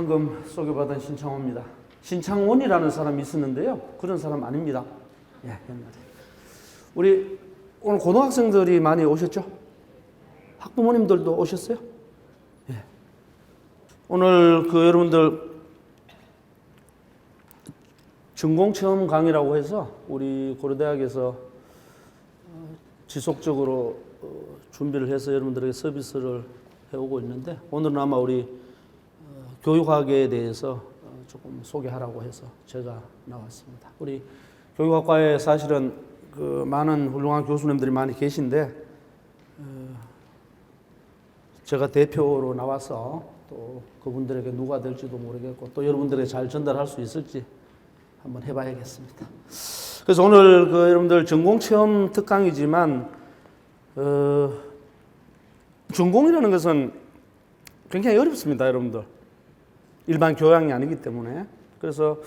방금 소개받은 신창호입니다. 신창원이라는 사람이 있었는데요. 그런 사람 아닙니다. 예, 옛날에. 우리 오늘 고등학생들이 많이 오셨죠? 학부모님들도 오셨어요? 예. 오늘 여러분들 전공체험 강의라고 해서 우리 고려대학에서 지속적으로 준비를 해서 여러분들에게 서비스를 해오고 있는데, 오늘은 아마 우리 교육학에 대해서 조금 소개하라고 해서 제가 나왔습니다. 우리 교육학과에 사실은 많은 훌륭한 교수님들이 많이 계신데, 제가 대표로 나와서 또 그분들에게 누가 될지도 모르겠고 또 여러분들에게 잘 전달할 수 있을지 한번 해봐야겠습니다. 그래서 오늘 여러분들 전공체험 특강이지만 전공이라는 것은 굉장히 어렵습니다, 여러분들. 일반 교양이 아니기 때문에. 그래서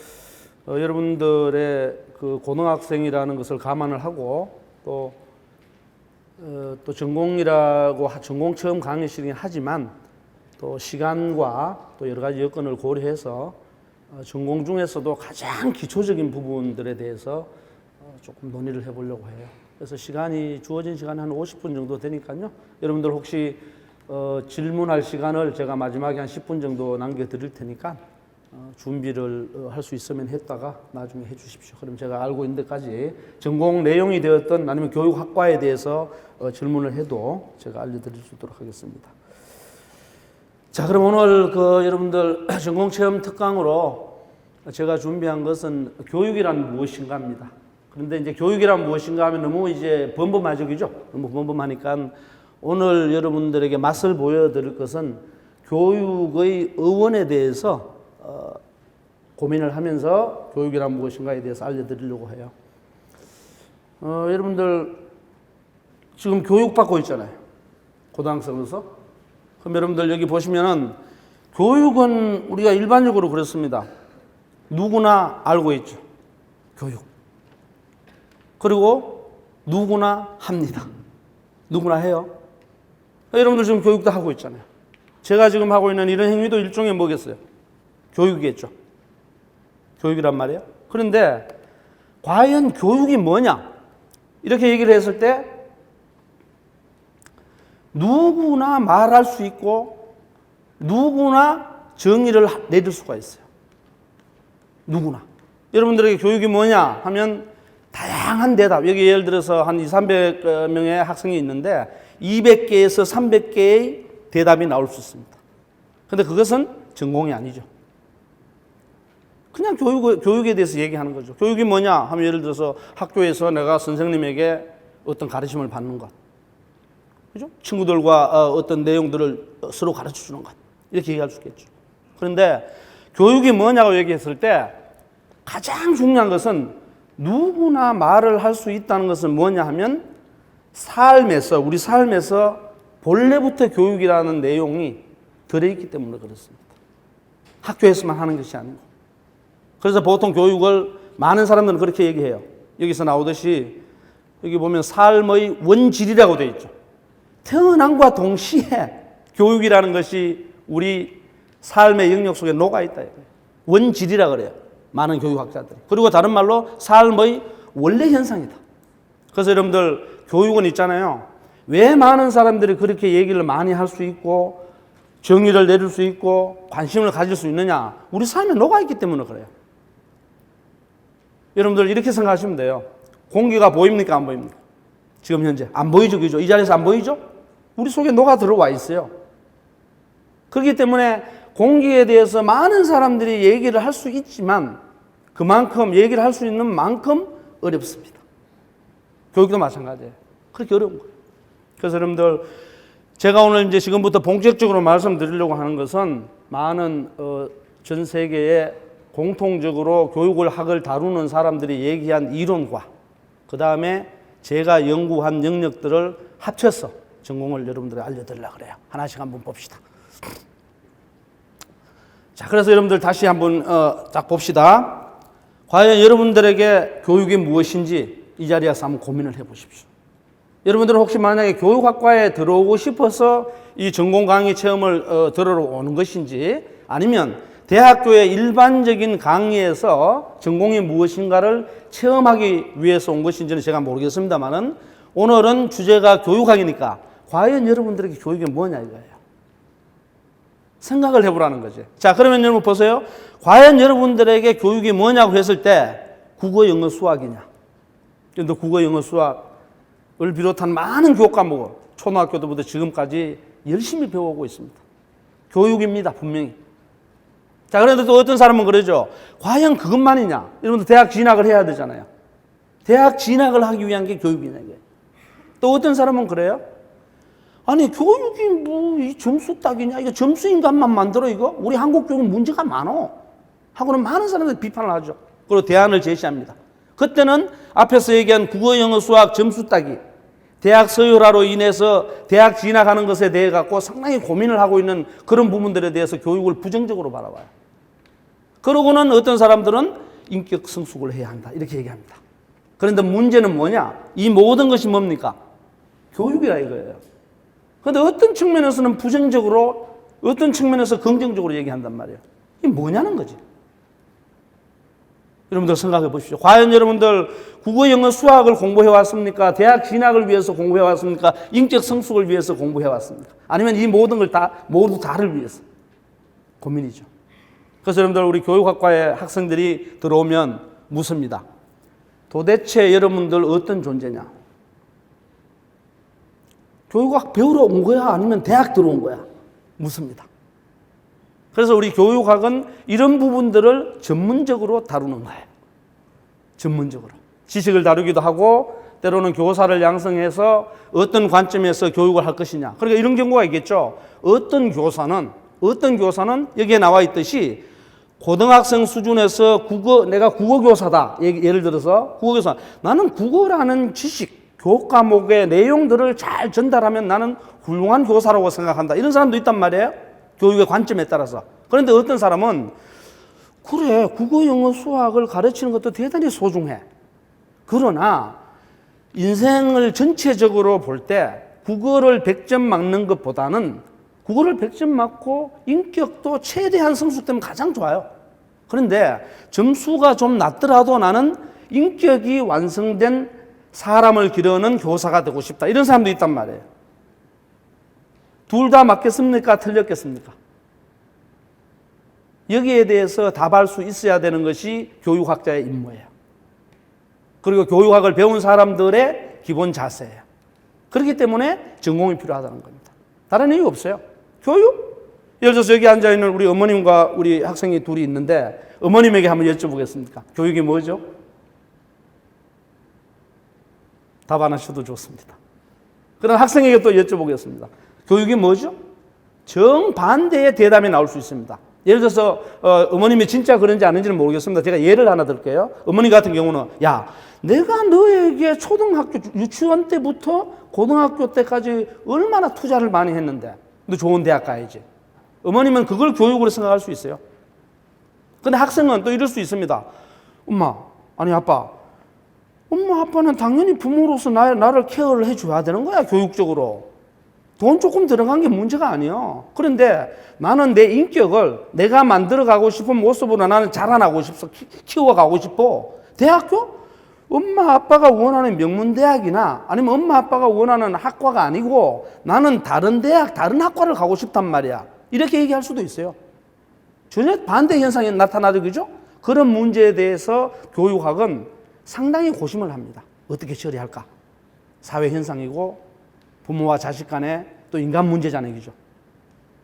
여러분들의 고등학생이라는 것을 감안을 하고 또 전공이라고 전공체험 강의실이긴 하지만 또 시간과 또 여러 가지 여건을 고려해서 전공 중에서도 가장 기초적인 부분들에 대해서 조금 논의를 해보려고 해요. 그래서 주어진 시간이 한 50분 정도 되니까요. 여러분들 혹시 질문할 시간을 제가 마지막에 한 10분 정도 남겨드릴 테니까 준비를 할 수 있으면 했다가 나중에 해 주십시오. 그럼 제가 알고 있는 데까지 전공 내용이 되었던 아니면 교육학과에 대해서 질문을 해도 제가 알려드릴 수 있도록 하겠습니다. 자, 그럼 오늘 여러분들 전공체험 특강으로 제가 준비한 것은 교육이란 무엇인가입니다. 그런데 이제 교육이란 무엇인가 하면 너무 이제 범범하적이죠. 너무 범범하니까 오늘 여러분들에게 맛을 보여드릴 것은 교육의 어원에 대해서 고민을 하면서 교육이란 무엇인가에 대해서 알려드리려고 해요. 여러분들 지금 교육받고 있잖아요. 고등학생으로서. 그럼 여러분들 여기 보시면은 교육은 우리가 일반적으로 그렇습니다. 누구나 알고 있죠. 교육. 그리고 누구나 합니다. 누구나 해요. 여러분들 지금 교육도 하고 있잖아요. 제가 지금 하고 있는 이런 행위도 일종의 뭐겠어요? 교육이겠죠. 교육이란 말이에요. 그런데 과연 교육이 뭐냐? 이렇게 얘기를 했을 때 누구나 말할 수 있고 누구나 정의를 내릴 수가 있어요. 누구나. 여러분들에게 교육이 뭐냐 하면 다양한 대답. 여기 예를 들어서 한 200~300명의 학생이 있는데 200개에서 300개의 대답이 나올 수 있습니다. 그런데 그것은 전공이 아니죠. 그냥 교육에 대해서 얘기하는 거죠. 교육이 뭐냐 하면 예를 들어서 학교에서 내가 선생님에게 어떤 가르침을 받는 것. 그죠? 친구들과 어떤 내용들을 서로 가르쳐 주는 것. 이렇게 얘기할 수 있겠죠. 그런데 교육이 뭐냐고 얘기했을 때 가장 중요한 것은 누구나 말을 할 수 있다는 것은 뭐냐 하면 우리 삶에서 본래부터 교육이라는 내용이 들어있기 때문에 그렇습니다. 학교에서만 하는 것이 아니고. 그래서 보통 교육을 많은 사람들은 그렇게 얘기해요. 여기서 나오듯이 여기 보면 삶의 원질이라고 되어 있죠. 태어남과 동시에 교육이라는 것이 우리 삶의 영역 속에 녹아있다. 원질이라 그래요. 많은 교육학자들이. 그리고 다른 말로 삶의 원래 현상이다. 그래서 여러분들 교육은 있잖아요. 왜 많은 사람들이 그렇게 얘기를 많이 할 수 있고 정의를 내릴 수 있고 관심을 가질 수 있느냐? 우리 삶에 녹아있기 때문에 그래요. 여러분들 이렇게 생각하시면 돼요. 공기가 보입니까? 안 보입니까? 지금 현재 안 보이죠, 그죠? 이 자리에서 안 보이죠? 우리 속에 녹아 들어와 있어요. 그렇기 때문에 공기에 대해서 많은 사람들이 얘기를 할 수 있지만 그만큼 얘기를 할 수 있는 만큼 어렵습니다. 교육도 마찬가지예요. 그렇게 어려운 거예요. 그래서 여러분들 제가 오늘 이제 지금부터 본격적으로 말씀드리려고 하는 것은 많은 전 세계에 공통적으로 학을 다루는 사람들이 얘기한 이론과 그 다음에 제가 연구한 영역들을 합쳐서 전공을 여러분들에게 알려드리려고 그래요. 하나씩 한번 봅시다. 자, 그래서 여러분들 다시 한번 딱 봅시다. 과연 여러분들에게 교육이 무엇인지 이 자리에서 한번 고민을 해보십시오. 여러분들은 혹시 만약에 교육학과에 들어오고 싶어서 이 전공 강의 체험을 들으러 오는 것인지 아니면 대학교의 일반적인 강의에서 전공이 무엇인가를 체험하기 위해서 온 것인지는 제가 모르겠습니다만은 오늘은 주제가 교육학이니까 과연 여러분들에게 교육이 뭐냐 이거예요. 생각을 해보라는 거지. 자, 그러면 여러분 보세요. 과연 여러분들에게 교육이 뭐냐고 했을 때 국어, 영어, 수학이냐. 그런데 국어, 영어, 수학을 비롯한 많은 교육 과목을 초등학교 때부터 지금까지 열심히 배워오고 있습니다. 교육입니다, 분명히. 자, 그런데 또 어떤 사람은 그러죠. 과연 그것만이냐? 여러분들 대학 진학을 해야 되잖아요. 대학 진학을 하기 위한 게 교육이냐, 이게. 또 어떤 사람은 그래요. 아니, 교육이 뭐, 이 점수 따기냐? 이거 점수 인간만 만들어, 이거? 우리 한국 교육은 문제가 많어. 하고는 많은 사람들이 비판을 하죠. 그리고 대안을 제시합니다. 그때는 앞에서 얘기한 국어, 영어, 수학 점수 따기, 대학 서열화로 인해서 대학 진학하는 것에 대해 갖고 상당히 고민을 하고 있는 그런 부분들에 대해서 교육을 부정적으로 바라봐요. 그러고는 어떤 사람들은 인격 성숙을 해야 한다. 이렇게 얘기합니다. 그런데 문제는 뭐냐? 이 모든 것이 뭡니까? 교육이라 이거예요. 그런데 어떤 측면에서는 부정적으로, 어떤 측면에서 긍정적으로 얘기한단 말이에요. 이게 뭐냐는 거지. 여러분들 생각해 보십시오. 과연 여러분들 국어, 영어, 수학을 공부해 왔습니까? 대학 진학을 위해서 공부해 왔습니까? 인격 성숙을 위해서 공부해 왔습니까? 아니면 이 모든 걸 모두 다를 위해서? 고민이죠. 그래서 여러분들 우리 교육학과의 학생들이 들어오면 묻습니다. 도대체 여러분들 어떤 존재냐? 교육학 배우러 온 거야? 아니면 대학 들어온 거야? 묻습니다. 그래서 우리 교육학은 이런 부분들을 전문적으로 다루는 거예요. 전문적으로. 지식을 다루기도 하고 때로는 교사를 양성해서 어떤 관점에서 교육을 할 것이냐. 그러니까 이런 경우가 있겠죠. 어떤 교사는 여기에 나와 있듯이 고등학생 수준에서 내가 국어교사다. 예를 들어서 국어교사. 나는 국어라는 지식, 교육 과목의 내용들을 잘 전달하면 나는 훌륭한 교사라고 생각한다. 이런 사람도 있단 말이에요. 교육의 관점에 따라서. 그런데 어떤 사람은 그래, 국어, 영어, 수학을 가르치는 것도 대단히 소중해. 그러나 인생을 전체적으로 볼 때 국어를 100점 맞는 것보다는 국어를 100점 맞고 인격도 최대한 성숙되면 가장 좋아요. 그런데 점수가 좀 낮더라도 나는 인격이 완성된 사람을 기르는 교사가 되고 싶다. 이런 사람도 있단 말이에요. 둘 다 맞겠습니까? 틀렸겠습니까? 여기에 대해서 답할 수 있어야 되는 것이 교육학자의 임무예요. 그리고 교육학을 배운 사람들의 기본 자세예요. 그렇기 때문에 전공이 필요하다는 겁니다. 다른 이유 없어요. 교육? 예를 들어서 여기 앉아있는 우리 어머님과 우리 학생이 둘이 있는데 어머님에게 한번 여쭤보겠습니까? 교육이 뭐죠? 답 안 하셔도 좋습니다. 그럼 학생에게 또 여쭤보겠습니다. 교육이 뭐죠? 정반대의 대답이 나올 수 있습니다. 예를 들어서 어머님이 진짜 그런지 아닌지는 모르겠습니다. 제가 예를 하나 들게요. 어머니 같은 경우는 야, 내가 너에게 초등학교 유치원 때부터 고등학교 때까지 얼마나 투자를 많이 했는데 너 좋은 대학 가야지. 어머님은 그걸 교육으로 생각할 수 있어요. 근데 학생은 또 이럴 수 있습니다. 엄마, 아니 아빠, 엄마 아빠는 당연히 부모로서 나를 케어를 해줘야 되는 거야, 교육적으로. 돈 조금 들어간 게 문제가 아니야. 그런데 나는 내 인격을 내가 만들어가고 싶은 모습으로 나는 자라나고 싶어, 키워가고 싶어. 대학교? 엄마 아빠가 원하는 명문대학이나 아니면 엄마 아빠가 원하는 학과가 아니고 나는 다른 대학, 다른 학과를 가고 싶단 말이야. 이렇게 얘기할 수도 있어요. 전혀 반대 현상이 나타나죠, 그죠? 그런 문제에 대해서 교육학은 상당히 고심을 합니다. 어떻게 처리할까? 사회 현상이고 부모와 자식 간에 또 인간 문제잖아요, 그죠?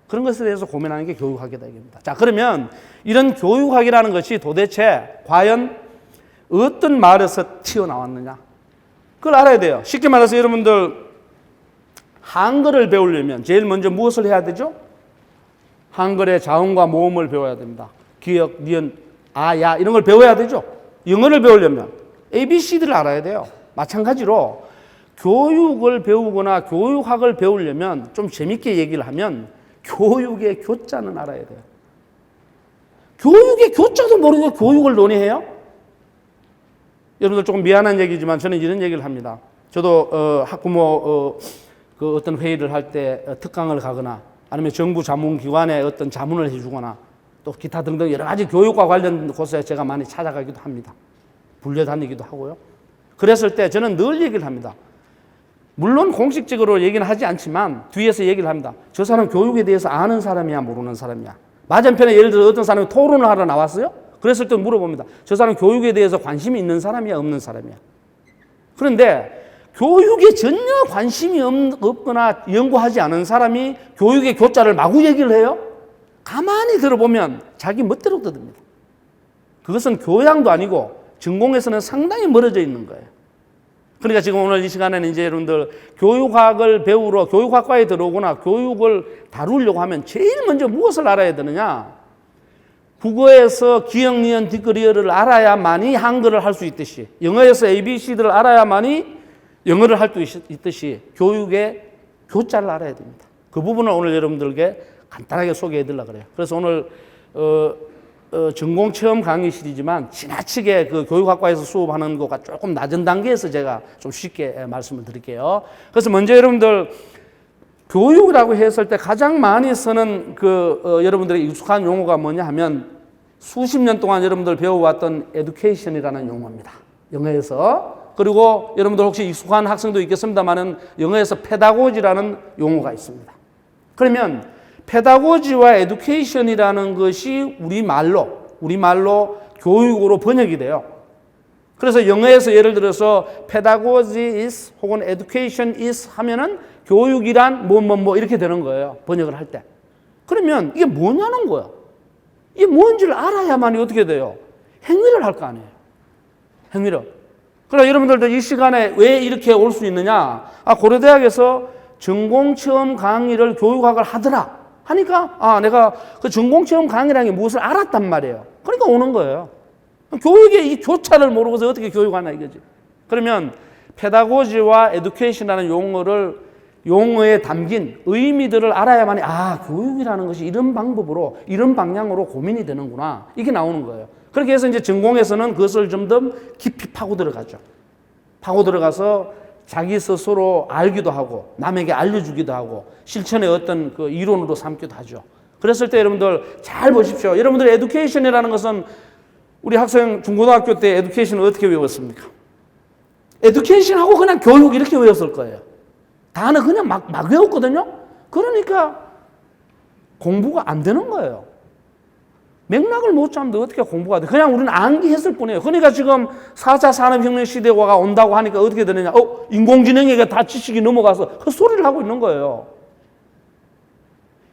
그런 것에 대해서 고민하는 게 교육학이다 이겁니다. 자, 그러면 이런 교육학이라는 것이 도대체 과연 어떤 말에서 튀어나왔느냐? 그걸 알아야 돼요. 쉽게 말해서 여러분들 한글을 배우려면 제일 먼저 무엇을 해야 되죠? 한글의 자음과 모음을 배워야 됩니다. 기역, 니은, 아, 야 이런 걸 배워야 되죠. 영어를 배우려면 ABCD를 알아야 돼요. 마찬가지로 교육을 배우거나 교육학을 배우려면 좀 재밌게 얘기를 하면 교육의 교자는 알아야 돼요. 교육의 교자도 모르고 교육을 논의해요? 여러분들 조금 미안한 얘기지만 저는 이런 얘기를 합니다. 저도 학부모 그 어떤 회의를 할 때 특강을 가거나 아니면 정부 자문기관에 어떤 자문을 해주거나 또 기타 등등 여러 가지 교육과 관련 곳에 제가 많이 찾아가기도 합니다. 불려다니기도 하고요. 그랬을 때 저는 늘 얘기를 합니다. 물론 공식적으로 얘기는 하지 않지만 뒤에서 얘기를 합니다. 저 사람 교육에 대해서 아는 사람이야, 모르는 사람이야. 맞은편에 예를 들어 어떤 사람이 토론을 하러 나왔어요. 그랬을 때 물어봅니다. 저 사람 교육에 대해서 관심이 있는 사람이야, 없는 사람이야. 그런데 교육에 전혀 관심이 없거나 연구하지 않은 사람이 교육의 교자를 마구 얘기를 해요. 가만히 들어보면 자기 멋대로 떠듭니다. 그것은 교양도 아니고 전공에서는 상당히 멀어져 있는 거예요. 그러니까 지금 오늘 이 시간에는 이제 여러분들 교육학을 배우러 교육학과에 들어오거나 교육을 다루려고 하면 제일 먼저 무엇을 알아야 되느냐? 국어에서 기역, 니은, 뒷글이어를 알아야만이 한글을 할 수 있듯이, 영어에서 ABC들을 알아야만이 영어를 할 수 있듯이 교육의 교자를 알아야 됩니다. 그 부분을 오늘 여러분들께 간단하게 소개해 드리려고 그래요. 그래서 오늘 전공 체험 강의 시리즈지만 지나치게 그 교육학과에서 수업하는 것과 조금 낮은 단계에서 제가 좀 쉽게 말씀을 드릴게요. 그래서 먼저 여러분들 교육이라고 했을 때 가장 많이 쓰는 여러분들의 익숙한 용어가 뭐냐 하면 수십 년 동안 여러분들 배워왔던 education이라는 용어입니다. 영어에서. 그리고 여러분들 혹시 익숙한 학생도 있겠습니다만은 영어에서 pedagogy라는 용어가 있습니다. 그러면 페다고지와 에듀케이션이라는 것이 우리말로 교육으로 번역이 돼요. 그래서 영어에서 예를 들어서 pedagogy is 혹은 education is 하면은 교육이란 뭐 이렇게 되는 거예요. 번역을 할 때. 그러면 이게 뭐냐는 거야. 이게 뭔지를 알아야만이 어떻게 돼요? 행위를 할 거 아니에요. 행위를. 그러나 여러분들도 이 시간에 왜 이렇게 올 수 있느냐? 고려대학에서 전공체험 강의를 교육학을 하더라. 하니까 내가 그 전공체험 강의라는 게 무엇을 알았단 말이에요. 그러니까 오는 거예요. 교육의 이 교차를 모르고서 어떻게 교육하나 이거지. 그러면 페다고지와 에듀케이션이라는 용어에 담긴 의미들을 알아야만이 교육이라는 것이 이런 방법으로 이런 방향으로 고민이 되는구나. 이게 나오는 거예요. 그렇게 해서 이제 전공에서는 그것을 좀 더 깊이 파고 들어가죠. 파고 들어가서 자기 스스로 알기도 하고 남에게 알려주기도 하고 실천의 어떤 그 이론으로 삼기도 하죠. 그랬을 때 여러분들 잘 보십시오. 여러분들 에듀케이션이라는 것은 우리 학생 중고등학교 때 에듀케이션을 어떻게 외웠습니까? 에듀케이션하고 그냥 교육 이렇게 외웠을 거예요. 단어 그냥 막 외웠거든요. 그러니까 공부가 안 되는 거예요. 맥락을 못 잡는데 어떻게 공부가 돼? 그냥 우리는 암기했을 뿐이에요. 그러니까 지금 4차 산업혁명 시대가 온다고 하니까 어떻게 되느냐? 인공지능에게 다 지식이 넘어가서 헛소리를 하고 있는 거예요.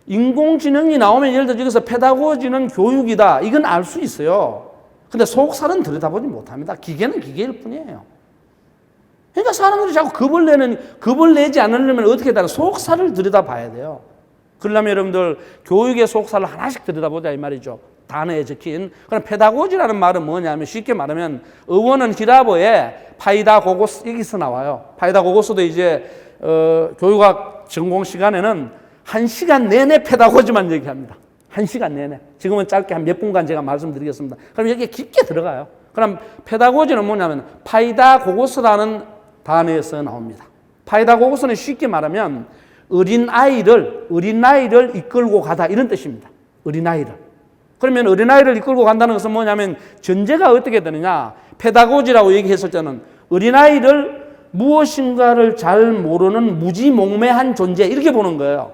인공지능이 나오면 예를 들어 여기서 페다고지는 교육이다. 이건 알 수 있어요. 근데 속살은 들여다보지 못합니다. 기계는 기계일 뿐이에요. 그러니까 사람들이 자꾸 겁을 내지 않으려면 어떻게 되나? 속살을 들여다봐야 돼요. 그러려면 여러분들 교육의 속살을 하나씩 들여다보자 이 말이죠. 단어에 적힌. 그럼 페다고지라는 말은 뭐냐면 쉽게 말하면 어원은 히라보에 파이다고고스 여기서 나와요. 파이다고고스도 이제 교육학 전공 시간에는 1시간 내내 페다고지만 얘기합니다. 1시간 내내. 지금은 짧게 한 몇 분간 제가 말씀드리겠습니다. 그럼 여기에 깊게 들어가요. 그럼 페다고지는 뭐냐면 파이다고고스라는 단어에서 나옵니다. 파이다고고스는 쉽게 말하면 어린아이를 이끌고 가다 이런 뜻입니다. 어린아이를. 그러면 어린아이를 이끌고 간다는 것은 뭐냐면 전제가 어떻게 되느냐. 페다고지라고 얘기했을 때는 어린아이를 무엇인가를 잘 모르는 무지몽매한 존재 이렇게 보는 거예요.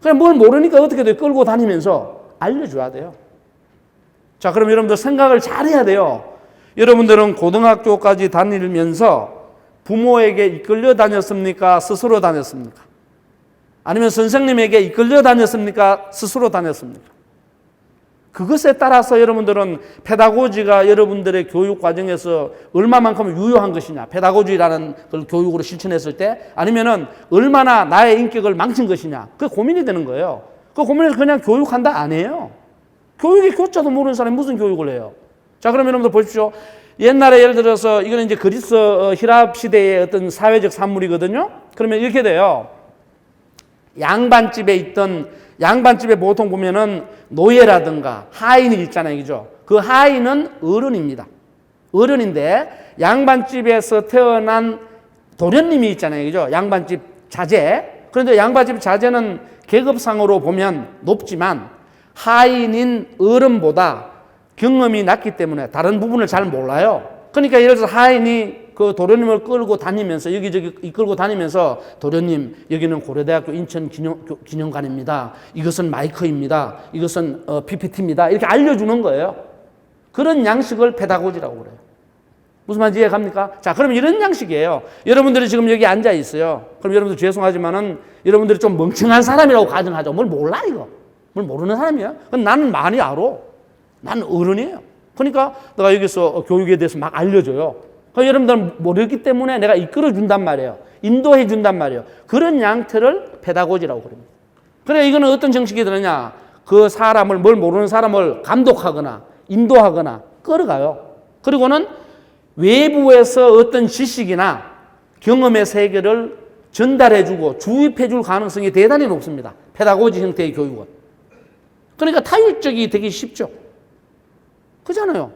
그럼 뭘 모르니까 어떻게 돼요? 끌고 다니면서 알려줘야 돼요. 자, 그럼 여러분들 생각을 잘 해야 돼요. 여러분들은 고등학교까지 다니면서 부모에게 이끌려 다녔습니까? 스스로 다녔습니까? 아니면 선생님에게 이끌려 다녔습니까? 스스로 다녔습니까? 그것에 따라서 여러분들은 페다고지가 여러분들의 교육 과정에서 얼마만큼 유효한 것이냐, 페다고지라는 걸 교육으로 실천했을 때, 아니면은 얼마나 나의 인격을 망친 것이냐, 그게 고민이 되는 거예요. 그 고민을 그냥 교육한다 안 해요. 교육의 교자도 모르는 사람이 무슨 교육을 해요? 자, 그럼 여러분들 보십시오. 옛날에 예를 들어서 이거는 이제 그리스 히랍 시대의 어떤 사회적 산물이거든요. 그러면 이렇게 돼요. 양반집에 보통 보면은 노예라든가 하인이 있잖아요. 그죠? 그 하인은 어른입니다. 어른인데 양반집에서 태어난 도련님이 있잖아요. 그죠? 양반집 자제. 그런데 양반집 자제는 계급상으로 보면 높지만 하인인 어른보다 경험이 낮기 때문에 다른 부분을 잘 몰라요. 그러니까 예를 들어서 하인이 그 도련님을 끌고 다니면서 여기저기 이끌고 다니면서 도련님 여기는 고려대학교 인천 기념관입니다. 이것은 마이크입니다. 이것은 PPT입니다. 이렇게 알려주는 거예요. 그런 양식을 페다고지라고 그래요. 무슨 말인지 이해갑니까? 자, 그럼 이런 양식이에요. 여러분들이 지금 여기 앉아 있어요. 그럼 여러분들 죄송하지만은 여러분들이 좀 멍청한 사람이라고 가정하죠. 뭘 몰라 이거. 뭘 모르는 사람이야. 그럼 나는 많이 알아. 나는 어른이에요. 그러니까 내가 여기서 교육에 대해서 막 알려줘요. 그러니까 여러분들은 모르기 때문에 내가 이끌어준단 말이에요. 인도해준단 말이에요. 그런 양태를 페다고지라고 그럽니다. 그래, 이거는 어떤 정식이 되느냐. 그 사람을, 뭘 모르는 사람을 감독하거나 인도하거나 끌어가요. 그리고는 외부에서 어떤 지식이나 경험의 세계를 전달해주고 주입해줄 가능성이 대단히 높습니다. 페다고지 형태의 교육은. 그러니까 타율적이 되기 쉽죠. 그잖아요.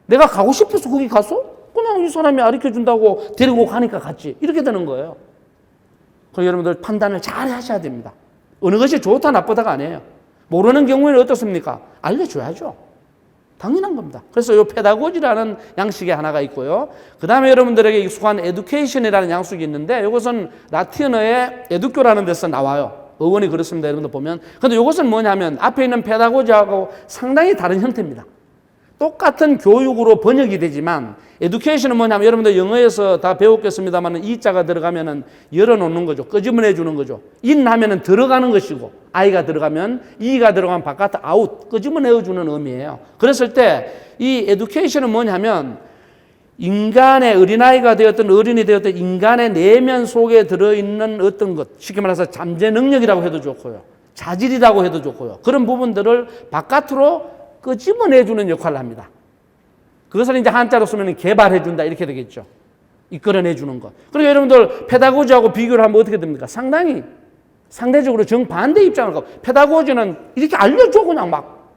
내가 가고 싶어서 거기 갔어? 그냥 이 사람이 가르쳐준다고 데리고 가니까 갔지. 이렇게 되는 거예요. 그래서 여러분들 판단을 잘 하셔야 됩니다. 어느 것이 좋다 나쁘다가 아니에요. 모르는 경우에는 어떻습니까? 알려줘야죠. 당연한 겁니다. 그래서 이 페다고지라는 양식이 하나가 있고요. 그 다음에 여러분들에게 익숙한 에듀케이션이라는 양식이 있는데 이것은 라틴어의 에듀교라는 데서 나와요. 어원이 그렇습니다. 여러분들 보면. 근데 이것은 뭐냐면 앞에 있는 페다고지하고 상당히 다른 형태입니다. 똑같은 교육으로 번역이 되지만 에듀케이션은 뭐냐면 여러분들 영어에서 다 배웠겠습니다만 이자가 들어가면은 열어놓는 거죠. 끄집어내 주는 거죠. 인 하면은 들어가는 것이고 아이가 들어가면 이가 들어가면 바깥 아웃 끄집어내 주는 의미예요. 그랬을 때 이 에듀케이션은 뭐냐면 인간의 어린아이가 되었든 어른이 되었든 인간의 내면 속에 들어있는 어떤 것 쉽게 말해서 잠재 능력이라고 해도 좋고요. 자질이라고 해도 좋고요. 그런 부분들을 바깥으로 끄집어내주는 역할을 합니다. 그것을 이제 한자로 쓰면 개발해준다 이렇게 되겠죠. 이끌어내주는 것. 그러니까 여러분들 페다고지하고 비교를 하면 어떻게 됩니까? 상대적으로 정반대 입장을 갖고 페다고지는 이렇게 알려줘 그냥 막.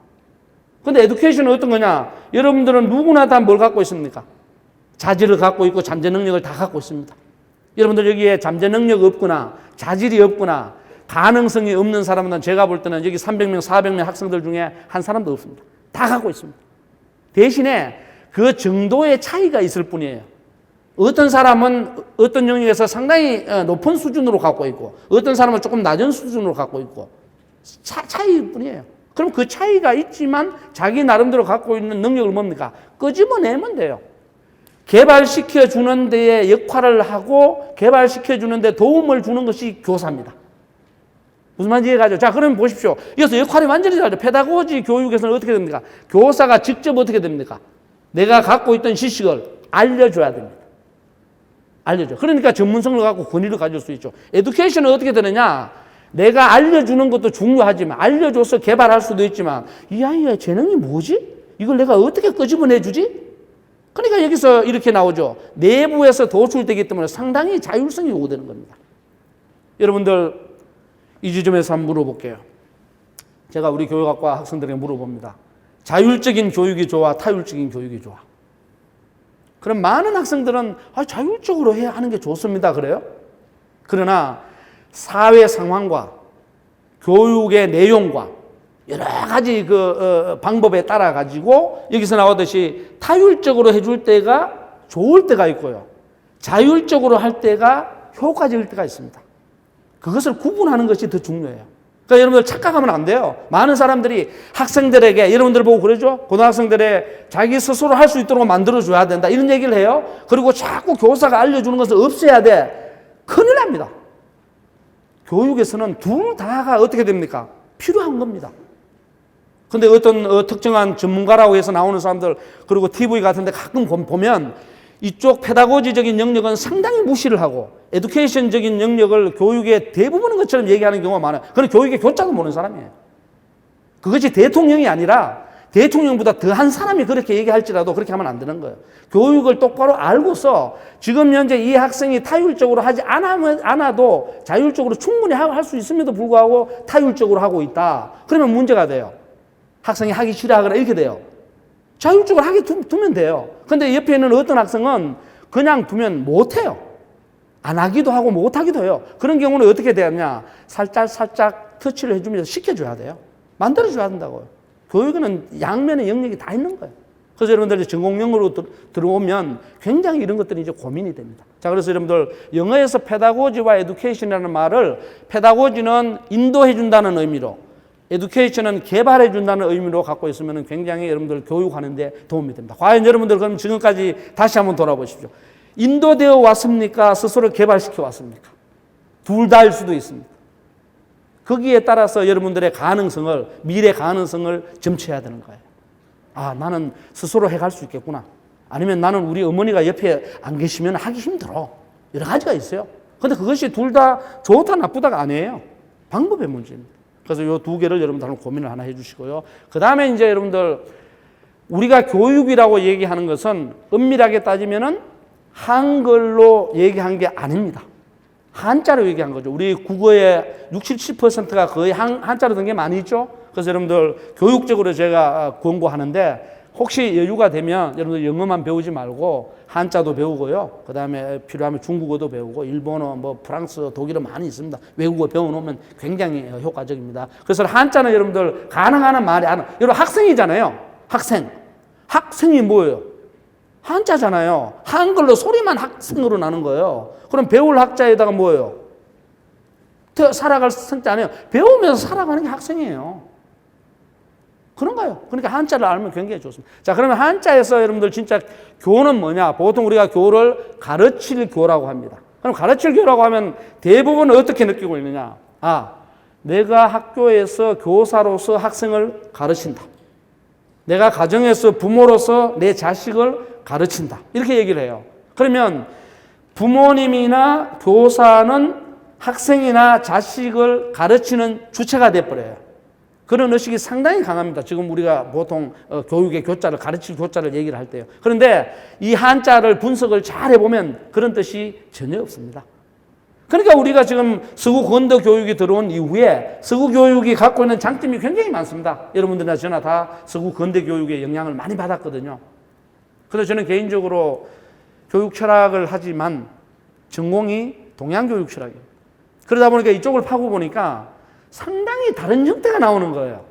근데 에듀케이션은 어떤 거냐? 여러분들은 누구나 다 뭘 갖고 있습니까? 자질을 갖고 있고 잠재 능력을 다 갖고 있습니다. 여러분들 여기에 잠재 능력 없거나 자질이 없거나 가능성이 없는 사람은 제가 볼 때는 여기 300명, 400명 학생들 중에 한 사람도 없습니다. 다 갖고 있습니다. 대신에 그 정도의 차이가 있을 뿐이에요. 어떤 사람은 어떤 영역에서 상당히 높은 수준으로 갖고 있고 어떤 사람은 조금 낮은 수준으로 갖고 있고 차이일 뿐이에요. 그럼 그 차이가 있지만 자기 나름대로 갖고 있는 능력을 뭡니까? 끄집어내면 돼요. 개발시켜 주는 데에 역할을 하고 개발시켜 주는 데 도움을 주는 것이 교사입니다. 무슨 말인지 이해가죠? 자, 그러면 보십시오. 이어서 역할이 완전히 다르죠. 페다고지 교육에서는 어떻게 됩니까? 교사가 직접 어떻게 됩니까? 내가 갖고 있던 지식을 알려줘야 됩니다. 알려줘. 그러니까 전문성을 갖고 권위를 가질 수 있죠. 에듀케이션은 어떻게 되느냐? 내가 알려주는 것도 중요하지만 알려줘서 개발할 수도 있지만 이 아이의 재능이 뭐지? 이걸 내가 어떻게 끄집어내주지? 그러니까 여기서 이렇게 나오죠. 내부에서 도출되기 때문에 상당히 자율성이 요구되는 겁니다. 여러분들 이 지점에서 한번 물어볼게요. 제가 우리 교육학과 학생들에게 물어봅니다. 자율적인 교육이 좋아, 타율적인 교육이 좋아? 그럼 많은 학생들은 자율적으로 해야 하는 게 좋습니다. 그래요? 그러나 사회 상황과 교육의 내용과 여러 가지 방법에 따라 가지고 여기서 나오듯이 타율적으로 해줄 때가 좋을 때가 있고요. 자율적으로 할 때가 효과적일 때가 있습니다. 그것을 구분하는 것이 더 중요해요. 그러니까 여러분들 착각하면 안 돼요. 많은 사람들이 학생들에게 여러분들 보고 그러죠. 고등학생들의 자기 스스로 할 수 있도록 만들어줘야 된다. 이런 얘기를 해요. 그리고 자꾸 교사가 알려주는 것을 없애야 돼. 큰일 납니다. 교육에서는 둘 다가 어떻게 됩니까? 필요한 겁니다. 근데 어떤 특정한 전문가라고 해서 나오는 사람들 그리고 TV 같은 데 가끔 보면 이쪽 페다고지적인 영역은 상당히 무시를 하고 에듀케이션적인 영역을 교육의 대부분인 것처럼 얘기하는 경우가 많아요. 그건 교육의 교자도 모르는 사람이에요. 그것이 대통령이 아니라 대통령보다 더한 사람이 그렇게 얘기할지라도 그렇게 하면 안 되는 거예요. 교육을 똑바로 알고서 지금 현재 이 학생이 타율적으로 하지 않아도 자율적으로 충분히 할 수 있음에도 불구하고 타율적으로 하고 있다. 그러면 문제가 돼요. 학생이 하기 싫어하거나 이렇게 돼요. 자율적으로 하게 두면 돼요. 근데 옆에 있는 어떤 학생은 그냥 두면 못해요. 안 하기도 하고 못 하기도 해요. 그런 경우는 어떻게 되었냐? 살짝 터치를 해주면서 시켜줘야 돼요. 만들어줘야 한다고요. 교육에는 양면의 영역이 다 있는 거예요. 그래서 여러분들 전공영어로 들어오면 굉장히 이런 것들이 이제 고민이 됩니다. 자, 그래서 여러분들 영어에서 페다고지와 에듀케이션이라는 말을 페다고지는 인도해준다는 의미로 에듀케이션은 개발해준다는 의미로 갖고 있으면 굉장히 여러분들 교육하는 데 도움이 됩니다. 과연 여러분들 그럼 지금까지 다시 한번 돌아보십시오. 인도되어 왔습니까? 스스로 개발시켜 왔습니까? 둘 다일 수도 있습니다. 거기에 따라서 여러분들의 가능성을, 미래 가능성을 점쳐야 되는 거예요. 아, 나는 스스로 해갈 수 있겠구나. 아니면 나는 우리 어머니가 옆에 안 계시면 하기 힘들어. 여러 가지가 있어요. 근데 그것이 둘 다 좋다 나쁘다가 아니에요. 방법의 문제입니다. 그래서 이 두 개를 여러분들 한번 고민을 하나 해주시고요. 그 다음에 이제 여러분들 우리가 교육이라고 얘기하는 것은 엄밀하게 따지면은 한글로 얘기한 게 아닙니다. 한자로 얘기한 거죠. 우리 국어의 60, 70%가 거의 한자로 된 게 많이 있죠. 그래서 여러분들 교육적으로 제가 권고하는데 혹시 여유가 되면 여러분들 영어만 배우지 말고 한자도 배우고요. 그 다음에 필요하면 중국어도 배우고 일본어, 뭐 프랑스, 독일어 많이 있습니다. 외국어 배워놓으면 굉장히 효과적입니다. 그래서 한자는 여러분들 가능한 한 말이 안, 여러분 학생이잖아요. 학생이 뭐예요? 한자잖아요. 한글로 소리만 학생으로 나는 거예요. 그럼 배울 학자에다가 뭐예요? 살아갈 성자 아니에요. 배우면서 살아가는 게 학생이에요. 그런가요? 그러니까 한자를 알면 굉장히 좋습니다. 자, 그러면 한자에서 여러분들 진짜 교는 뭐냐? 보통 우리가 교를 가르칠 교라고 합니다. 그럼 가르칠 교라고 하면 대부분 어떻게 느끼고 있느냐? 아, 내가 학교에서 교사로서 학생을 가르친다. 내가 가정에서 부모로서 내 자식을 가르친다. 이렇게 얘기를 해요. 그러면 부모님이나 교사는 학생이나 자식을 가르치는 주체가 돼버려요. 그런 의식이 상당히 강합니다. 지금 우리가 보통 교육의 교자를 가르칠 교자를 얘기를 할 때요. 그런데 이 한자를 분석을 잘 해보면 그런 뜻이 전혀 없습니다. 그러니까 우리가 지금 서구 건대 교육이 들어온 이후에 서구 교육이 갖고 있는 장점이 굉장히 많습니다. 여러분들이나 저나 다 서구 건대 교육의 영향을 많이 받았거든요. 그래서 저는 개인적으로 교육 철학을 하지만 전공이 동양교육 철학이에요. 그러다 보니까 이쪽을 파고 보니까 상당히 다른 형태가 나오는 거예요.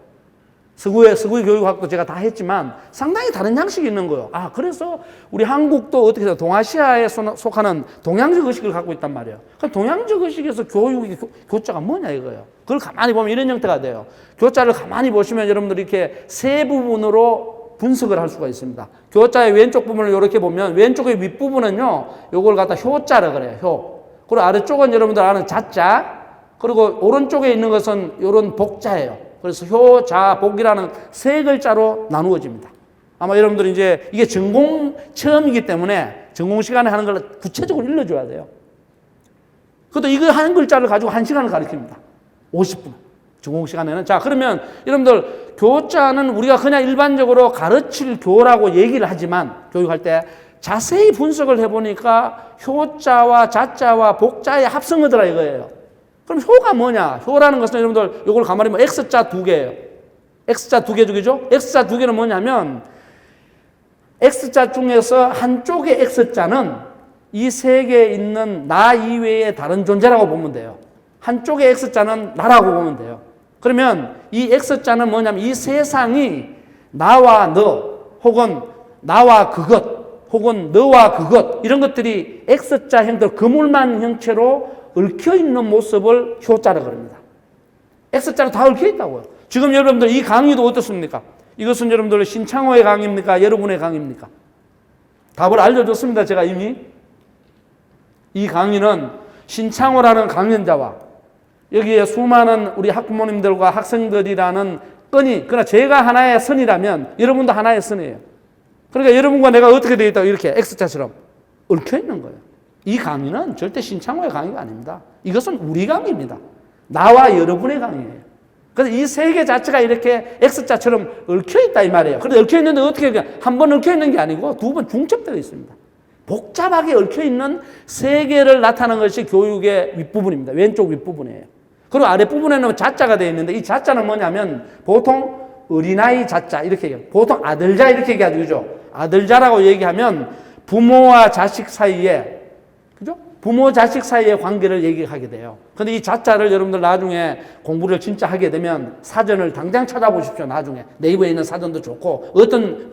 서구의 교육학도 제가 다 했지만 상당히 다른 양식이 있는 거예요. 아, 그래서 우리 한국도 어떻게 해서 동아시아에 속하는 동양적 의식을 갖고 있단 말이에요. 그럼 동양적 의식에서 교육의 교자가 뭐냐 이거예요. 그걸 가만히 보면 이런 형태가 돼요. 교자를 가만히 보시면 여러분들이 이렇게 세 부분으로 분석을 할 수가 있습니다. 교자의 왼쪽 부분을 이렇게 보면 왼쪽의 윗부분은요, 요걸 갖다 효자라 그래요. 효. 그리고 아래쪽은 여러분들 아는 자자. 그리고 오른쪽에 있는 것은 이런 복자예요. 그래서 효, 자, 복이라는 세 글자로 나누어집니다. 아마 여러분들이 이제 이게 전공 체험이기 때문에 전공 시간에 하는 걸 구체적으로 일러줘야 돼요. 그것도 이거 한 글자를 가지고 1시간을 가르칩니다. 50분. 전공 시간에는. 자, 그러면 여러분들 교자는 우리가 그냥 일반적으로 가르칠 교라고 얘기를 하지만 교육할 때 자세히 분석을 해보니까 효자와 자자와 복자의 합성어더라 이거예요. 그럼 효가 뭐냐? 효라는 것은 여러분들 이걸 가만히 보면 X자 두 개예요. X자 두 개 중이죠? X자 두 개는 뭐냐면 X자 중에서 한쪽의 X자는 이 세계에 있는 나 이외의 다른 존재라고 보면 돼요. 한쪽의 X자는 나라고 보면 돼요. 그러면 이 X자는 뭐냐면 이 세상이 나와 너 혹은 나와 그것 혹은 너와 그것 이런 것들이 X자 형태로 그물만 형체로 얽혀있는 모습을 효자라 그럽니다. X자로 다 얽혀있다고요. 지금 여러분들 이 강의도 어떻습니까? 이것은 여러분들 신창호의 강의입니까? 여러분의 강의입니까? 답을 알려줬습니다. 제가 이미. 이 강의는 신창호라는 강연자와 여기에 수많은 우리 학부모님들과 학생들이라는 끈이, 그러나 제가 하나의 선이라면 여러분도 하나의 선이에요. 그러니까 여러분과 내가 어떻게 되어 있다고 이렇게 X자처럼 얽혀있는 거예요. 이 강의는 절대 신창호의 강의가 아닙니다. 이것은 우리 강의입니다. 나와 여러분의 강의예요. 그래서 이 세계 자체가 이렇게 X자처럼 얽혀있다 이 말이에요. 그런데 얽혀있는데 어떻게 한 번 얽혀있는 게 아니고 두 번 중첩되어 있습니다. 복잡하게 얽혀있는 세계를 나타내는 것이 교육의 윗부분입니다. 왼쪽 윗부분이에요. 그리고 아랫부분에는 자자가 되어 있는데 이 자자는 뭐냐면 보통 어린아이 자자 이렇게 얘기해요. 보통 아들자 이렇게 얘기하죠. 그죠? 아들자라고 얘기하면 부모와 자식 사이에 그죠? 부모 자식 사이의 관계를 얘기하게 돼요. 근데 이 자자를 여러분들 나중에 공부를 진짜 하게 되면 사전을 당장 찾아보십시오. 나중에 네이버에 있는 사전도 좋고 어떤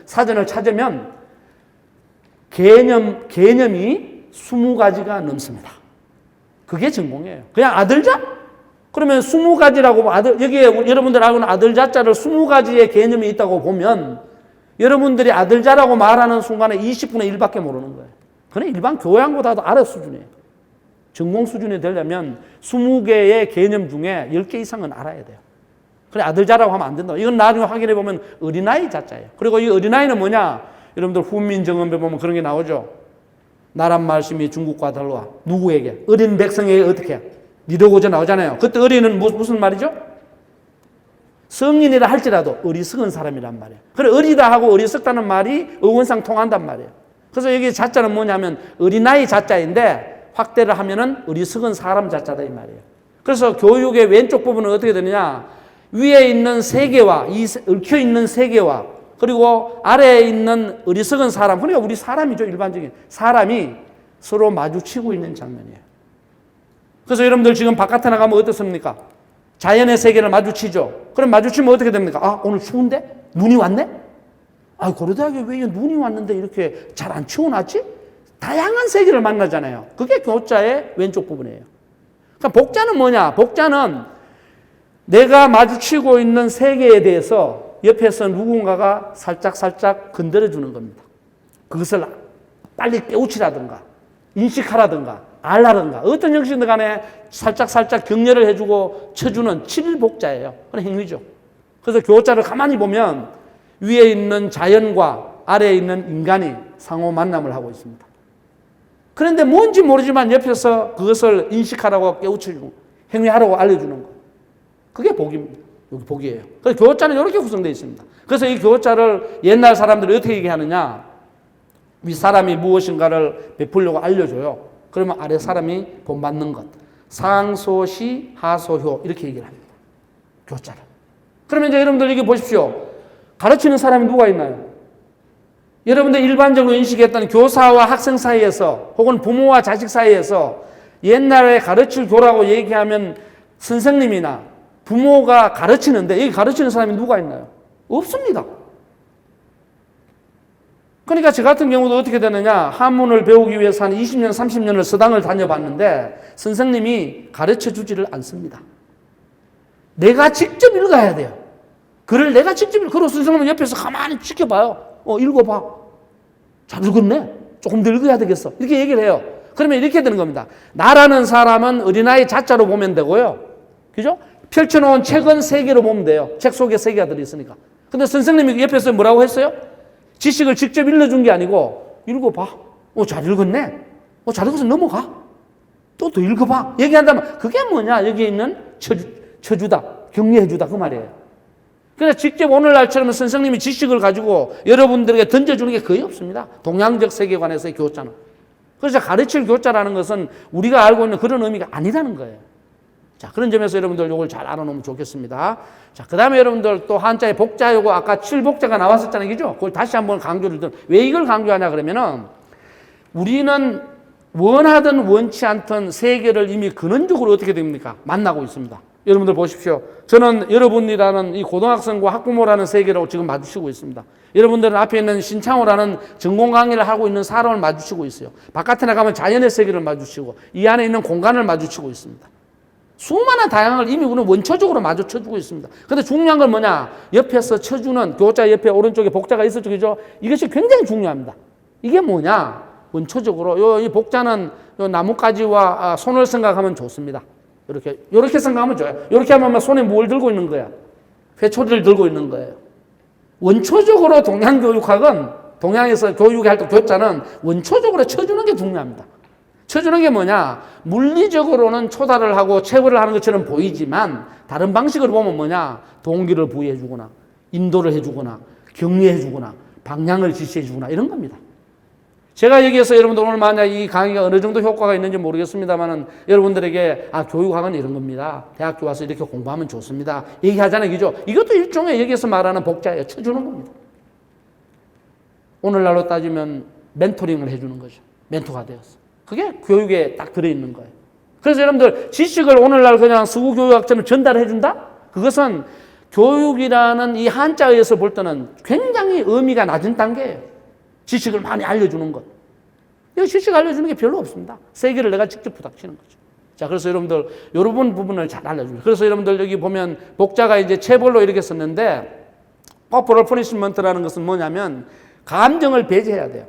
사전을 찾으면 개념이 20가지가 넘습니다. 그게 전공이에요. 그냥 아들자? 그러면 20가지라고 여기에 여러분들 알고 있는 아들자자를 20가지의 개념이 있다고 보면 여러분들이 아들자라고 말하는 순간에 20분의 1밖에 모르는 거예요. 그건 일반 교양보다도 아래 수준이에요. 전공 수준이 되려면 20개의 개념 중에 10개 이상은 알아야 돼요. 그래 아들자라고 하면 안 된다. 이건 나중에 확인해 보면 어린아이 자자예요. 그리고 이 어린아이는 뭐냐? 여러분들 훈민정음에 보면 그런 게 나오죠. 나란 말씀이 중국과 달라. 누구에게? 어린 백성에게 어떻게? 니르고자 나오잖아요. 그때 어린은 무슨 말이죠? 성인이라 할지라도 어리석은 사람이란 말이에요. 그래 어리다 하고 어리석다는 말이 어원상 통한단 말이에요. 그래서 여기 자자는 뭐냐면 어린아이 자자인데 확대를 하면은 어리석은 사람 자자다 이 말이에요. 그래서 교육의 왼쪽 부분은 어떻게 되느냐? 위에 있는 세계와 이 얽혀 있는 세계와 그리고 아래에 있는 어리석은 사람, 그러니까 우리 사람이죠. 일반적인 사람이 서로 마주치고 있는 장면이에요. 그래서 여러분들 지금 바깥에 나가면 어떻습니까? 자연의 세계를 마주치죠. 그럼 마주치면 어떻게 됩니까? 아, 오늘 추운데? 눈이 왔네? 아, 고려대학에 왜 눈이 왔는데 이렇게 잘 안 치워놨지? 다양한 세계를 만나잖아요. 그게 교자의 왼쪽 부분이에요. 그러니까 복자는 뭐냐? 복자는 내가 마주치고 있는 세계에 대해서 옆에서 누군가가 살짝 건드려주는 겁니다. 그것을 빨리 깨우치라든가 인식하라든가 알라든가 어떤 형식이든 간에 살짝 격려를 해주고 쳐주는 7복자예요. 그런 행위죠. 그래서 교자를 가만히 보면 위에 있는 자연과 아래에 있는 인간이 상호 만남을 하고 있습니다. 그런데 뭔지 모르지만 옆에서 그것을 인식하라고 깨우쳐주고 행위하라고 알려주는 거. 그게 복입니다. 여기 복이에요. 그래서 교자는 이렇게 구성되어 있습니다. 그래서 이 교자를 옛날 사람들이 어떻게 얘기하느냐? 윗사람이 무엇인가를 베풀려고 알려줘요. 그러면 아래 사람이 본받는 것. 상소시 하소효 이렇게 얘기를 합니다. 교자를. 그러면 이제 여러분들 여기 보십시오. 가르치는 사람이 누가 있나요? 여러분들 일반적으로 인식했던 교사와 학생 사이에서 혹은 부모와 자식 사이에서 옛날에 가르칠 교라고 얘기하면 선생님이나 부모가 가르치는데 여기 가르치는 사람이 누가 있나요? 없습니다. 그러니까 저 같은 경우도 어떻게 되느냐? 한문을 배우기 위해서 한 20년, 30년을 서당을 다녀봤는데 선생님이 가르쳐 주지를 않습니다. 내가 직접 읽어야 돼요. 글을 내가 직접 그리고 선생님은 옆에서 가만히 지켜봐요. 읽어봐. 잘 읽었네. 조금 더 읽어야 되겠어. 이렇게 얘기를 해요. 그러면 이렇게 되는 겁니다. 나라는 사람은 어린아이 자자로 보면 되고요. 그죠? 펼쳐놓은 책은 세계로 보면 돼요. 책 속에 세계가 들어있으니까. 근데 선생님이 옆에서 뭐라고 했어요? 지식을 직접 읽어준 게 아니고 읽어봐. 잘 읽었네. 잘 읽어서 넘어가. 또 읽어봐. 얘기한다면 그게 뭐냐? 여기에 있는 쳐주다. 격려해주다. 그 말이에요. 그래서 직접 오늘날처럼 선생님이 지식을 가지고 여러분들에게 던져주는 게 거의 없습니다. 동양적 세계관에서의 교자는. 그래서 가르칠 교자라는 것은 우리가 알고 있는 그런 의미가 아니라는 거예요. 자, 그런 점에서 여러분들 이걸 잘 알아놓으면 좋겠습니다. 자, 그 다음에 여러분들 또 한자의 복자 요거 아까 7복자가 나왔었잖아요. 그죠? 그걸 다시 한번 강조를 왜 이걸 강조하냐 그러면은 우리는 원하든 원치 않든 세계를 이미 근원적으로 어떻게 됩니까? 만나고 있습니다. 여러분들 보십시오. 저는 여러분이라는 이 고등학생과 학부모라는 세계로 지금 마주치고 있습니다. 여러분들은 앞에 있는 신창호라는 전공 강의를 하고 있는 사람을 마주치고 있어요. 바깥에 나가면 자연의 세계를 마주치고 이 안에 있는 공간을 마주치고 있습니다. 수많은 다양한 걸 이미 우리는 원초적으로 마주 쳐주고 있습니다. 근데 중요한 건 뭐냐? 옆에서 쳐주는 교자 옆에 오른쪽에 복자가 있을 적이죠. 이것이 굉장히 중요합니다. 이게 뭐냐? 원초적으로 이 복자는 요 나뭇가지와 손을 생각하면 좋습니다. 이렇게 생각하면 좋아요. 이렇게 하면 손에 뭘 들고 있는 거야? 회초리를 들고 있는 거예요. 원초적으로 동양교육학은 동양에서 교육할 때 교자는 원초적으로 쳐주는 게 중요합니다. 쳐주는 게 뭐냐? 물리적으로는 초달을 하고 체벌을 하는 것처럼 보이지만 다른 방식으로 보면 뭐냐? 동기를 부여해 주거나 인도를 해 주거나 격려해 주거나 방향을 지시해 주거나 이런 겁니다. 제가 여기에서 여러분들 오늘 만약 이 강의가 어느 정도 효과가 있는지 모르겠습니다만은 여러분들에게 교육학은 이런 겁니다. 대학교 와서 이렇게 공부하면 좋습니다. 얘기하잖아요. 그죠? 이것도 일종의 여기에서 말하는 복자예요. 쳐주는 겁니다. 오늘날로 따지면 멘토링을 해주는 거죠. 멘토가 되었어. 그게 교육에 딱 들어있는 거예요. 그래서 여러분들 지식을 오늘날 그냥 서구교육학처럼 전달해 준다? 그것은 교육이라는 이 한자에서 볼 때는 굉장히 의미가 낮은 단계예요. 지식을 많이 알려주는 것. 이 지식 알려주는 게 별로 없습니다. 세계를 내가 직접 부닥치는 거죠. 자, 그래서 여러분들 여러분 부분을 잘 알려줍니다. 그래서 여러분들 여기 보면 목자가 이제 체벌로 이렇게 썼는데 corporal punishment라는 것은 뭐냐면 감정을 배제해야 돼요.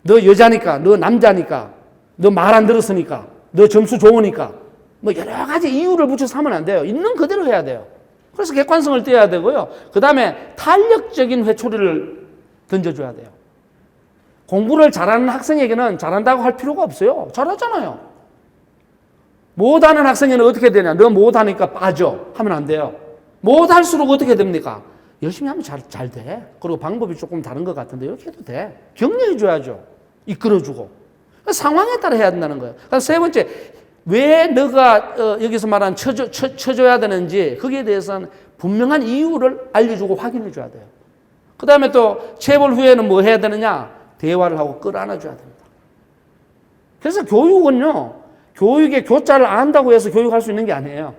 너 여자니까, 너 남자니까, 너 말 안 들었으니까, 너 점수 좋으니까 뭐 여러 가지 이유를 붙여서 하면 안 돼요. 있는 그대로 해야 돼요. 그래서 객관성을 띄어야 되고요. 그 다음에 탄력적인 회초리를 던져줘야 돼요. 공부를 잘하는 학생에게는 잘한다고 할 필요가 없어요. 잘하잖아요. 못하는 학생에는 어떻게 되냐? 너 못하니까 빠져 하면 안 돼요. 못할수록 어떻게 됩니까? 열심히 하면 잘 돼. 그리고 방법이 조금 다른 것 같은데 이렇게 해도 돼. 격려해줘야죠. 이끌어주고. 상황에 따라 해야 된다는 거예요. 세 번째, 왜 너가 여기서 말한 쳐줘야 되는지 거기에 대해서는 분명한 이유를 알려주고 확인해줘야 돼요. 그 다음에 또 체벌 후에는 뭐 해야 되느냐? 대화를 하고 끌어안아줘야 됩니다. 그래서 교육은요, 교육의 교자를 안다고 해서 교육할 수 있는 게 아니에요.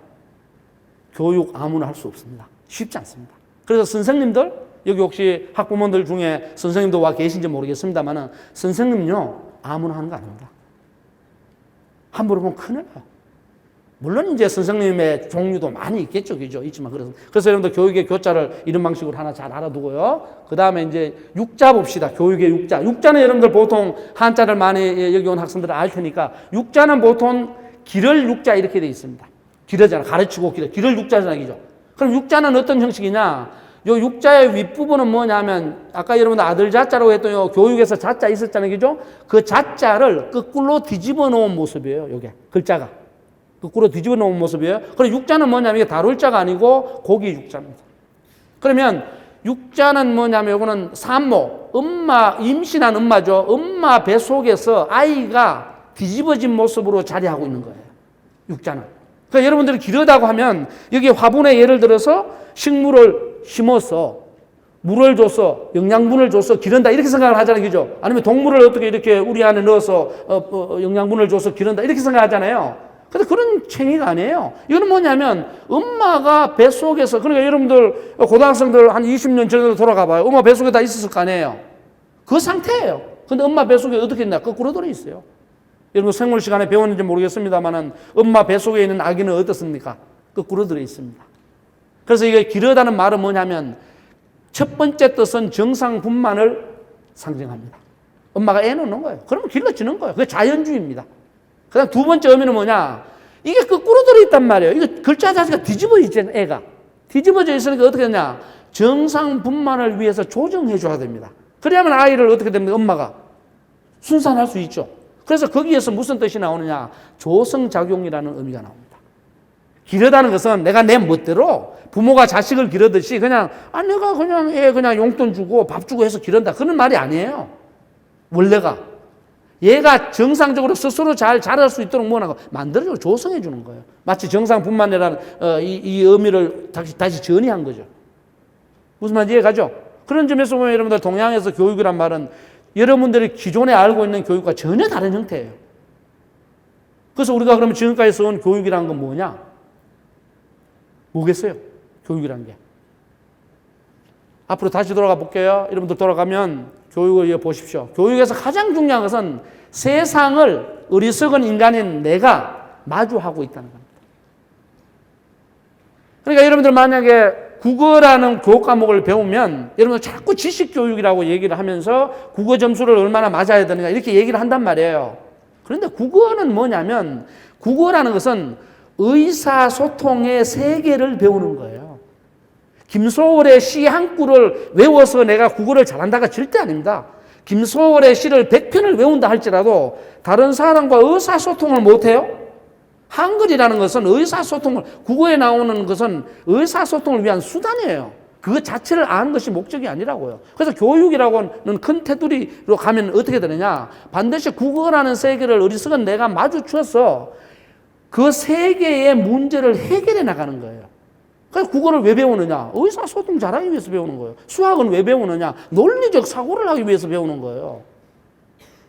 교육 아무나 할 수 없습니다. 쉽지 않습니다. 그래서 선생님들, 여기 혹시 학부모들 중에 선생님도 와 계신지 모르겠습니다만 선생님요, 아무나 하는 거 아닙니다. 함부로 보면 큰일 나요. 물론 이제 선생님의 종류도 많이 있겠죠. 그죠? 있지만 그래서 여러분들 교육의 교자를 이런 방식으로 하나 잘 알아두고요. 그 다음에 이제 육자 봅시다. 교육의 육자. 육자는 여러분들 보통 한자를 많이 여기 온 학생들은 알 테니까 육자는 보통 기를 육자 이렇게 돼 있습니다. 기르잖아. 가르치고 기를 육자잖아요. 그죠? 그럼 육자는 어떤 형식이냐? 요 육자의 윗부분은 뭐냐면 아까 여러분들 아들 자자라고 했던 요 교육에서 자자 있었잖아요. 그죠? 그 자자를 거꾸로 뒤집어 놓은 모습이에요. 요게 글자가. 거꾸로 뒤집어 놓은 모습이에요. 그리고 육자는 뭐냐면 이게 다룰 자가 아니고 고기 육자입니다. 그러면 육자는 뭐냐면 요거는 산모, 엄마, 임신한 엄마죠. 엄마 뱃속에서 아이가 뒤집어진 모습으로 자리하고 있는 거예요. 육자는. 그러니까 여러분들이 기르다고 하면 여기 화분에 예를 들어서 식물을 심어서 물을 줘서 영양분을 줘서 기른다 이렇게 생각을 하잖아요. 그죠? 아니면 동물을 어떻게 이렇게 우리 안에 넣어서 영양분을 줘서 기른다 이렇게 생각하잖아요. 근데 그런 챙이가 아니에요. 이거는 뭐냐면 엄마가 뱃속에서 그러니까 여러분들 고등학생들 한 20년 전으로 돌아가 봐요. 엄마 뱃속에 다 있었을 거 아니에요. 그 상태예요. 근데 엄마 뱃속에 어떻게 있나? 거꾸로 들어 있어요. 여러분 생물 시간에 배웠는지 모르겠습니다만은 엄마 뱃속에 있는 아기는 어떻습니까? 거꾸로 들어 있습니다. 그래서 이게 기르다는 말은 뭐냐면 첫 번째 뜻은 정상분만을 상징합니다. 엄마가 애 놓는 거예요. 그러면 길러지는 거예요. 그게 자연주의입니다. 그 다음 두 번째 의미는 뭐냐? 이게 거꾸로 들어있단 말이에요. 이거 글자 자체가 뒤집어 있잖아요, 애가. 뒤집어져 있으니까 어떻게 되냐? 정상분만을 위해서 조정해 줘야 됩니다. 그래야만 아이를 어떻게 됩니까? 엄마가 순산할 수 있죠. 그래서 거기에서 무슨 뜻이 나오느냐? 조성작용이라는 의미가 나옵니다. 기르다는 것은 내가 내 멋대로 부모가 자식을 기르듯이 그냥 내가 그냥 애 그냥 용돈 주고 밥 주고 해서 기른다. 그런 말이 아니에요. 원래가. 얘가 정상적으로 스스로 잘 자랄 수 있도록 뭐라고 만들어주고 조성해 주는 거예요. 마치 정상분만이라는 이 의미를 다시 전이한 거죠. 무슨 말인지 이해가죠? 그런 점에서 보면 여러분들 동양에서 교육이란 말은 여러분들이 기존에 알고 있는 교육과 전혀 다른 형태예요. 그래서 우리가 그러면 지금까지 써온 교육이라는 건 뭐냐? 뭐겠어요? 교육이라는 게. 앞으로 다시 돌아가 볼게요. 여러분들 돌아가면 교육을 보십시오. 교육에서 가장 중요한 것은 세상을 어리석은 인간인 내가 마주하고 있다는 겁니다. 그러니까 여러분들 만약에 국어라는 교육 과목을 배우면 여러분들 자꾸 지식교육이라고 얘기를 하면서 국어 점수를 얼마나 맞아야 되느냐 이렇게 얘기를 한단 말이에요. 그런데 국어는 뭐냐면 국어라는 것은 의사소통의 세계를 배우는 거예요. 김소월의 시 한 구를 외워서 내가 국어를 잘한다가 절대 아닙니다. 김소월의 시를 100편을 외운다 할지라도 다른 사람과 의사소통을 못해요? 한글이라는 것은 의사소통을, 국어에 나오는 것은 의사소통을 위한 수단이에요. 그 자체를 아는 것이 목적이 아니라고요. 그래서 교육이라고는 큰 테두리로 가면 어떻게 되느냐? 반드시 국어라는 세계를 어리석은 내가 마주쳐서 그 세계의 문제를 해결해 나가는 거예요. 그래서 국어를 왜 배우느냐? 의사소통 잘하기 위해서 배우는 거예요. 수학은 왜 배우느냐? 논리적 사고를 하기 위해서 배우는 거예요.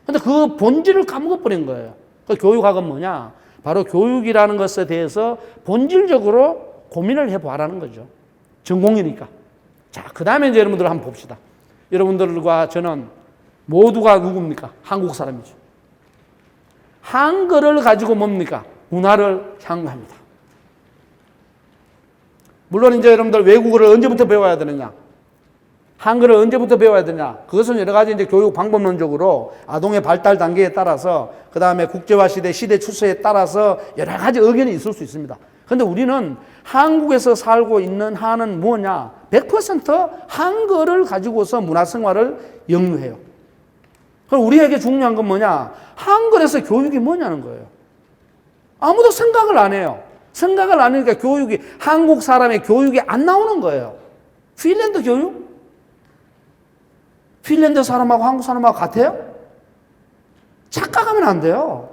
근데 그 본질을 까먹어버린 거예요. 그 교육학은 뭐냐? 바로 교육이라는 것에 대해서 본질적으로 고민을 해보라는 거죠. 전공이니까. 자, 그 다음에 이제 여러분들 한번 봅시다. 여러분들과 저는 모두가 누굽니까? 한국 사람이죠. 한글을 가지고 뭡니까? 문화를 향유합니다. 물론 이제 여러분들 외국어를 언제부터 배워야 되느냐? 한글을 언제부터 배워야 되냐? 그것은 여러 가지 이제 교육 방법론적으로 아동의 발달 단계에 따라서 그 다음에 국제화 시대 추세에 따라서 여러 가지 의견이 있을 수 있습니다. 그런데 우리는 한국에서 살고 있는 한은 뭐냐? 100% 한글을 가지고서 문화생활을 영유해요. 그럼 우리에게 중요한 건 뭐냐? 한글에서 교육이 뭐냐는 거예요. 아무도 생각을 안 해요. 생각을 안 하니까 교육이, 한국 사람의 교육이 안 나오는 거예요. 핀란드 교육? 핀란드 사람하고 한국 사람하고 같아요? 착각하면 안 돼요.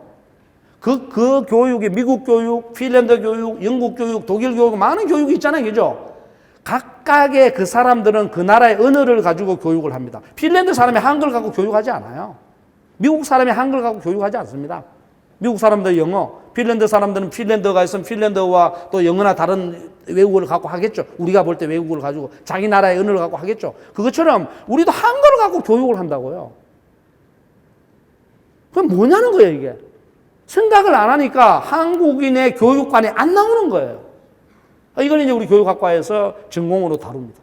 그 교육이 미국 교육, 핀란드 교육, 영국 교육, 독일 교육, 많은 교육이 있잖아요. 그죠? 각각의 그 사람들은 그 나라의 언어를 가지고 교육을 합니다. 핀란드 사람이 한글 갖고 교육하지 않아요. 미국 사람이 한글 갖고 교육하지 않습니다. 미국 사람들 영어, 핀란드 사람들은 핀란드가 있으면 핀란드와 또 영어나 다른 외국어를 갖고 하겠죠. 우리가 볼 때 외국어를 가지고 자기 나라의 언어를 갖고 하겠죠. 그것처럼 우리도 한글을 갖고 교육을 한다고요. 그럼 뭐냐는 거예요, 이게. 생각을 안 하니까 한국인의 교육관이 안 나오는 거예요. 이걸 이제 우리 교육학과에서 전공으로 다룹니다.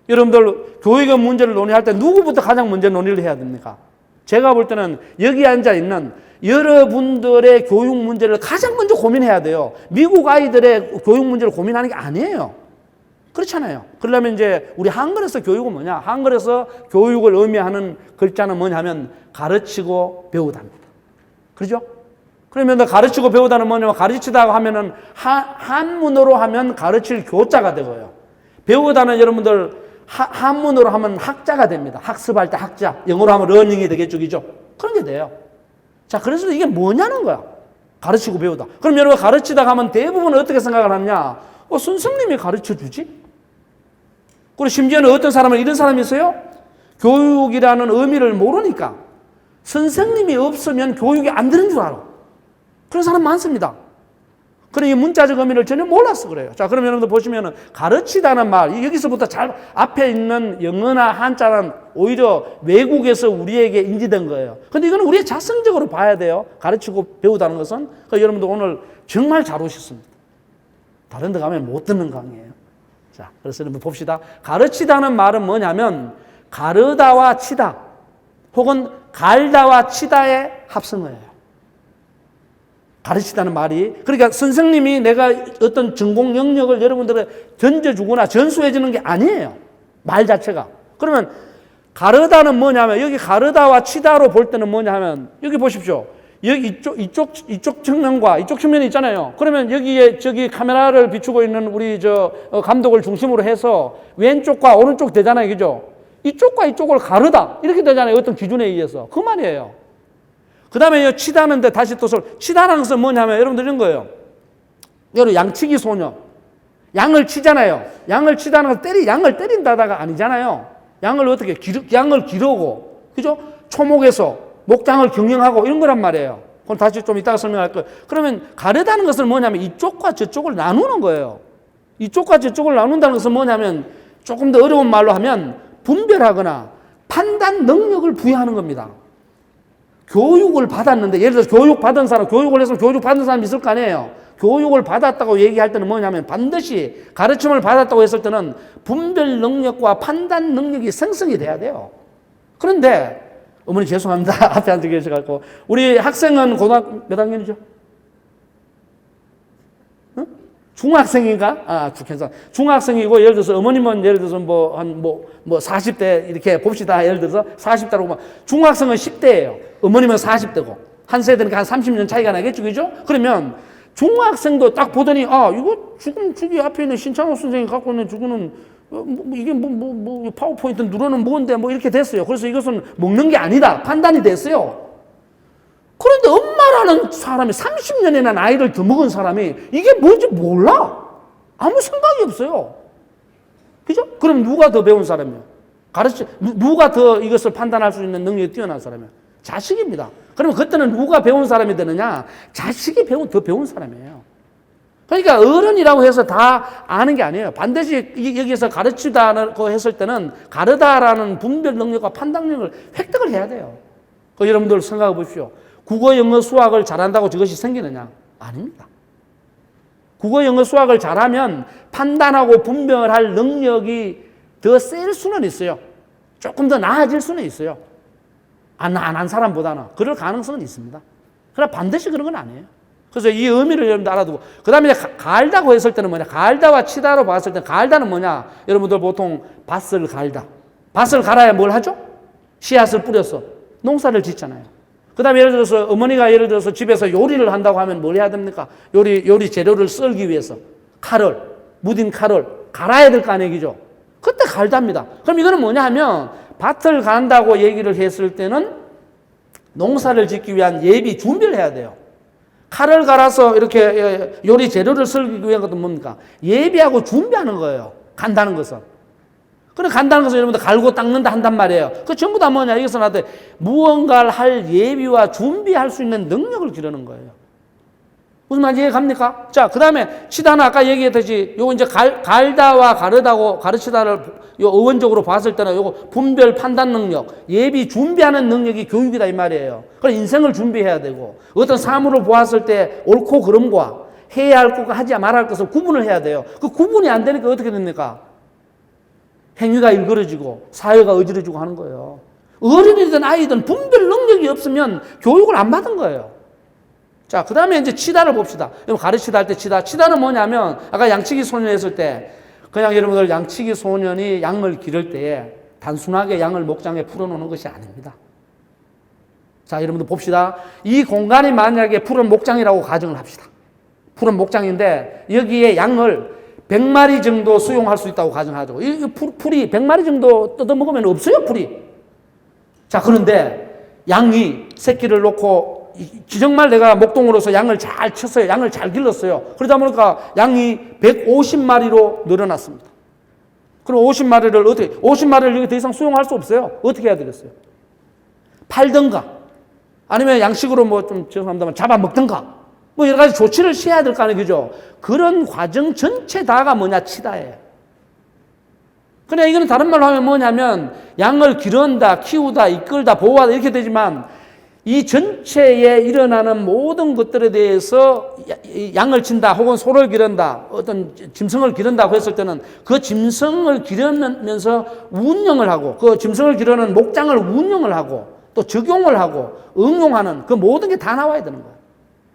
여러분들 교육의 문제를 논의할 때 누구부터 가장 먼저 논의를 해야 됩니까? 제가 볼 때는 여기 앉아 있는 여러분들의 교육 문제를 가장 먼저 고민해야 돼요. 미국 아이들의 교육 문제를 고민하는 게 아니에요. 그렇잖아요. 그러려면 이제 우리 한글에서 교육은 뭐냐? 한글에서 교육을 의미하는 글자는 뭐냐면 가르치고 배우답니다. 그렇죠? 그러면 가르치고 배우다는 뭐냐면 가르치다고 하면은 한문으로 하면 가르칠 교자가 되고요. 배우다는 여러분들 한문으로 하면 학자가 됩니다. 학습할 때 학자. 영어로 하면 러닝이 되겠죠. 그죠? 그런 게 돼요. 자, 그래서 이게 뭐냐는 거야. 가르치고 배우다. 그럼 여러분 가르치다 가면 대부분 어떻게 생각을 하냐? 선생님이 가르쳐 주지? 그리고 심지어는 어떤 사람은 이런 사람이 있어요? 교육이라는 의미를 모르니까 선생님이 없으면 교육이 안 되는 줄 알아. 그런 사람 많습니다. 그런 이 문자적 의미를 전혀 몰라서 그래요. 자, 그럼 여러분들 보시면은 가르치다는 말, 여기서부터 잘 앞에 있는 영어나 한자는 오히려 외국에서 우리에게 인지된 거예요. 근데 이거는 우리의 자성적으로 봐야 돼요. 가르치고 배우다는 것은. 그러니까 여러분들 오늘 정말 잘 오셨습니다. 다른 데 가면 못 듣는 강의예요. 자, 그래서 여러분 봅시다. 가르치다는 말은 뭐냐면 가르다와 치다 혹은 갈다와 치다의 합성어예요. 가르치다는 말이. 그러니까 선생님이 내가 어떤 전공 영역을 여러분들에 던져주거나 전수해 주는 게 아니에요. 말 자체가. 그러면 가르다는 뭐냐면 여기 가르다와 치다로 볼 때는 뭐냐면 여기 보십시오. 여기 이쪽 측면과 이쪽 측면이 있잖아요. 그러면 여기에 저기 카메라를 비추고 있는 우리 감독을 중심으로 해서 왼쪽과 오른쪽 되잖아요. 그죠? 이쪽과 이쪽을 가르다. 이렇게 되잖아요. 어떤 기준에 의해서. 그 말이에요. 그 다음에 치다는데 다시 또 치다라는 것은 뭐냐면 여러분들 이런 거예요. 여러분 양치기 소년. 양을 치잖아요. 양을 치다는 것은 양을 때린다다가 아니잖아요. 양을 어떻게, 양을 기르고, 그죠? 초목에서 목장을 경영하고 이런 거란 말이에요. 그건 다시 좀 이따가 설명할 거예요. 그러면 가르다는 것은 뭐냐면 이쪽과 저쪽을 나누는 거예요. 이쪽과 저쪽을 나눈다는 것은 뭐냐면 조금 더 어려운 말로 하면 분별하거나 판단 능력을 부여하는 겁니다. 교육을 받았는데, 예를 들어서 교육받은 사람, 교육을 해서 교육받은 사람이 있을 거 아니에요. 교육을 받았다고 얘기할 때는 뭐냐면 반드시 가르침을 받았다고 했을 때는 분별 능력과 판단 능력이 생성이 돼야 돼요. 그런데, 어머니 죄송합니다. 앞에 앉아 계셔가지고. 우리 학생은 고등학교 몇 학년이죠? 응? 중학생인가? 괜찮아. 중학생이고, 예를 들어서 어머님은 예를 들어서 40대 이렇게 봅시다. 예를 들어서 40대라고 보면 중학생은 10대예요. 어머님은 40대고. 한 세대니까 한 30년 차이가 나겠죠. 그죠? 그러면 중학생도 딱 보더니, 이거 지금 저기 앞에 있는 신창호 선생님이 갖고 있는 저거는 이게 파워포인트 누르는 뭔데 이렇게 됐어요. 그래서 이것은 먹는 게 아니다. 판단이 됐어요. 그런데 엄마라는 사람이 30년이나 나이를 더 먹은 사람이 이게 뭔지 몰라. 아무 생각이 없어요. 그죠? 그럼 누가 더 배운 사람이에요? 누가 더 이것을 판단할 수 있는 능력이 뛰어난 사람이에요? 자식입니다. 그러면 그때는 누가 배운 사람이 되느냐? 자식이 더 배운 사람이에요. 그러니까 어른이라고 해서 다 아는 게 아니에요. 반드시 여기서 가르치다고 했을 때는 가르다라는 분별 능력과 판단력을 획득을 해야 돼요. 여러분들 생각해 보십시오. 국어, 영어, 수학을 잘한다고 저것이 생기느냐? 아닙니다. 국어, 영어, 수학을 잘하면 판단하고 분별할 능력이 더 셀 수는 있어요. 조금 더 나아질 수는 있어요. 안 한 사람보다는. 그럴 가능성은 있습니다. 그러나 반드시 그런 건 아니에요. 그래서 이 의미를 여러분들 알아두고. 그 다음에 갈다고 했을 때는 뭐냐? 갈다와 치다로 봤을 때 갈다는 뭐냐? 여러분들 보통 밭을 갈다. 밭을 갈아야 뭘 하죠? 씨앗을 뿌려서 농사를 짓잖아요. 그 다음에 예를 들어서 어머니가 예를 들어서 집에서 요리를 한다고 하면 뭘 해야 됩니까? 요리 재료를 썰기 위해서 무딘 칼을 갈아야 될 거 아니죠? 그때 갈답니다. 그럼 이거는 뭐냐 하면 밭을 간다고 얘기를 했을 때는 농사를 짓기 위한 예비 준비를 해야 돼요. 칼을 갈아서 이렇게 요리 재료를 썰기 위한 것도 뭡니까? 예비하고 준비하는 거예요. 간다는 것은. 그래 간다는 것은 여러분들 갈고 닦는다 한단 말이에요. 그 전부 다 뭐냐? 이것은 나한테 무언가를 할 예비와 준비할 수 있는 능력을 기르는 거예요. 무슨 말인지 이해 갑니까? 자, 그 다음에 치다는 아까 얘기했듯이 요거 이제 갈다와 가르다고 가르치다를 요 어원적으로 봤을 때는 요거 분별 판단 능력, 예비 준비하는 능력이 교육이다 이 말이에요. 그럼 인생을 준비해야 되고 어떤 사물을 보았을 때 옳고 그름과 해야 할 것과 하지 말아야 할 것을 구분을 해야 돼요. 그 구분이 안 되니까 어떻게 됩니까? 행위가 일그러지고 사회가 어지러지고 하는 거예요. 어른이든 아이든 분별 능력이 없으면 교육을 안 받은 거예요. 자, 그 다음에 이제 치다를 봅시다. 가르치다 할 때 치다는 뭐냐면, 아까 양치기 소년 했을 때, 그냥 여러분들 양치기 소년이 양을 기를 때에 단순하게 양을 목장에 풀어놓는 것이 아닙니다. 자, 여러분들 봅시다. 이 공간이 만약에 푸른 목장이라고 가정을 합시다. 푸른 목장인데, 여기에 양을 100마리 정도 수용할 수 있다고 가정하죠. 이 풀이 100마리 정도 뜯어먹으면 없어요, 풀이. 자, 그런데 양이 새끼를 놓고 정말 내가 목동으로서 양을 잘 쳤어요. 양을 잘 길렀어요. 그러다 보니까 양이 150마리로 늘어났습니다. 그럼 50마리를 여기 더 이상 수용할 수 없어요. 어떻게 해야 되겠어요? 팔든가, 아니면 양식으로 뭐 좀 죄송합니다만 잡아먹든가, 뭐 여러 가지 조치를 취해야 될 거 아니에요. 그죠? 그런 과정 전체 다가 뭐냐? 치다예요. 그래, 이거는 다른 말로 하면 뭐냐면, 양을 기른다, 키우다, 이끌다, 보호하다 이렇게 되지만, 이 전체에 일어나는 모든 것들에 대해서 양을 친다 혹은 소를 기른다 어떤 짐승을 기른다고 했을 때는 그 짐승을 기르면서 운영을 하고 그 짐승을 기르는 목장을 운영을 하고 또 적용을 하고 응용하는 그 모든 게 다 나와야 되는 거예요.